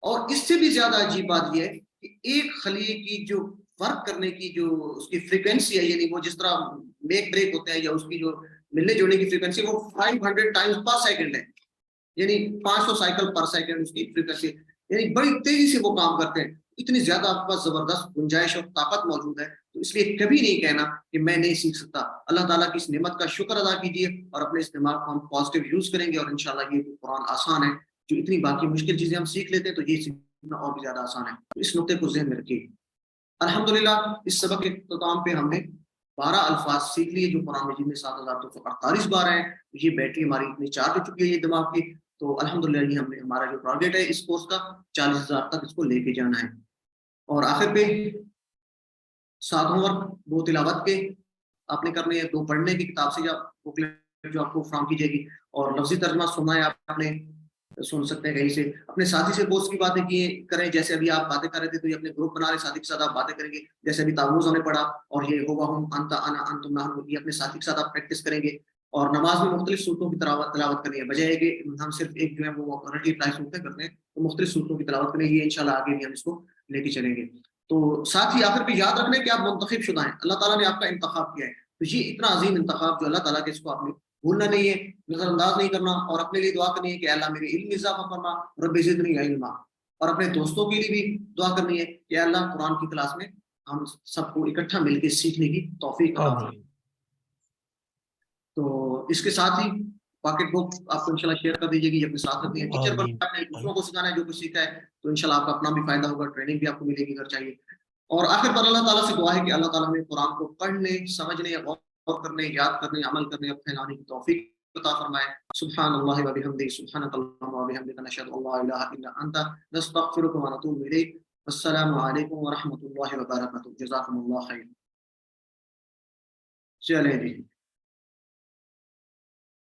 [SPEAKER 1] और इससे भी ज्यादा अजीब बात यह है कि एक खलिए की जो वर्क करने की जो उसकी फ्रीक्वेंसी है, यानी वो जिस तरह मेक ब्रेक होते हैं या उसकी जो मिलने जुलने की फ्रीक्वेंसी, वो 500 टाइम्स पर सेकंड है, यानी 500 साइकिल पर सेकंड उसकी फ्रीक्वेंसी, यानी बड़ी तेजी से वो काम करते हैं। इतनी ज्यादा आपके पास जबरदस्त गुंजाइश और ताकत मौजूद है, तो इसलिए कभी नहीं कहना कि मैं नहीं सीख सकता। अल्लाह ताला की इस नेमत का शुक्र अदा कीजिए और अपने इस दिमाग को हम पॉजिटिव यूज करेंगे और इंशाल्लाह ये कुरान आसान है। जो इतनी बाकी मुश्किल चीजें हम सीख लेते हैं तो ये सीखना और भी ज्यादा आसान है। तो इस नुक्ते को ज़हन में रखिए। अल्हम्दुलिल्लाह इस सबक के इख्तिताम पे हमने 12 अल्फाज सीख लिए जो कुरान मजीद में 7,248 बार हैं। ये बैटरी हमारी इतनी चार्ज हो चुकी है ये दिमाग की, तो अल्हम्दुलिल्लाह ये हमने हमारा जो टारगेट है इस कोर्स का 40,000 तक इसको लेके जाना है। और आखिर पे 7 होमवर्क, 2 तिलावत के आपने करने हैं, 2 पढ़ने की किताब से बुकलेट जो आपको फ्राहम की जाएगी, और लफ्जी तर्जमा सुनना है आपने, सुन सकते हैं कहीं से। अपने साथी से कोर्स की बातें किए करें, जैसे अभी आप बातें कर रहे थे तो ये अपने ग्रुप बना रहे साथी के साथ आप बातें करेंगे, जैसे अभी तावुज़ हमने पढ़ा, और ये होगा हम अंता अना अंतुम नहनु, ये अपने साथी के साथ आप प्रैक्टिस करेंगे। और नमाज में मुख्तलिफ सूरतों की तिलावत करनी है, बजाय कि हम सिर्फ एक जो है वो रटी प्राइस सूरतें करते हैं, तो मुख्तलिफ सूरतों की तिलावत करेंगे। ये इंशाल्लाह आगे भी हम इसको लेके चलेंगे। तो साथ ही आखिर पे याद रखना है कि आप मुंतखब शुदा हैं, अल्लाह ताला ने आपका इंतखाब किया है। तो ये इतना अजीम इंतखाब जो अल्लाह ताला के, इसको आपने भूलना नहीं है, नजरअंदाज नहीं करना, और अपने लिए दुआ करनी है कि अल्लाह मेरे इल्म में इजाफा करना, रब्बि ज़िदनी इल्मा। और अपने दोस्तों के लिए भी दुआ करनी है कि अल्लाह कुरान की क्लास में हम सबको इकट्ठा मिलकर सीखने की तौफीक अता फरमाए। तो इसके साथ ही पॉकेट बुक आपको इंशाल्लाह शेयर कर दीजिएगी, अपने साथ रखनी है। टीचर पर अपने दूसरों को सिखाना है जो कुछ सीखा है, तो इंशाल्लाह आपका अपना भी फायदा होगा, ट्रेनिंग भी आपको मिलेगी अगर चाहिए। और आखिर पर अल्लाह ताला से दुआ है कि अल्लाह ताला हमें कुरान को पढ़ने, समझने, गौर करने, याद करने, अमल करने और फैलाने की तौफीक अता फरमाए। सुब्हानल्लाहि व बिहम्दिही, सुब्हानकल्लाहुम्मा व बिहम्दिका, नशहदु अल्ला इलाहा इल्ला अंता, नस्तगफिरुका व नतूबु इलैक। अस्सलामु अलैकुम व रहमतुल्लाहि व बरकातुहू। जज़ाकुमुल्लाह खैर। चलें जी।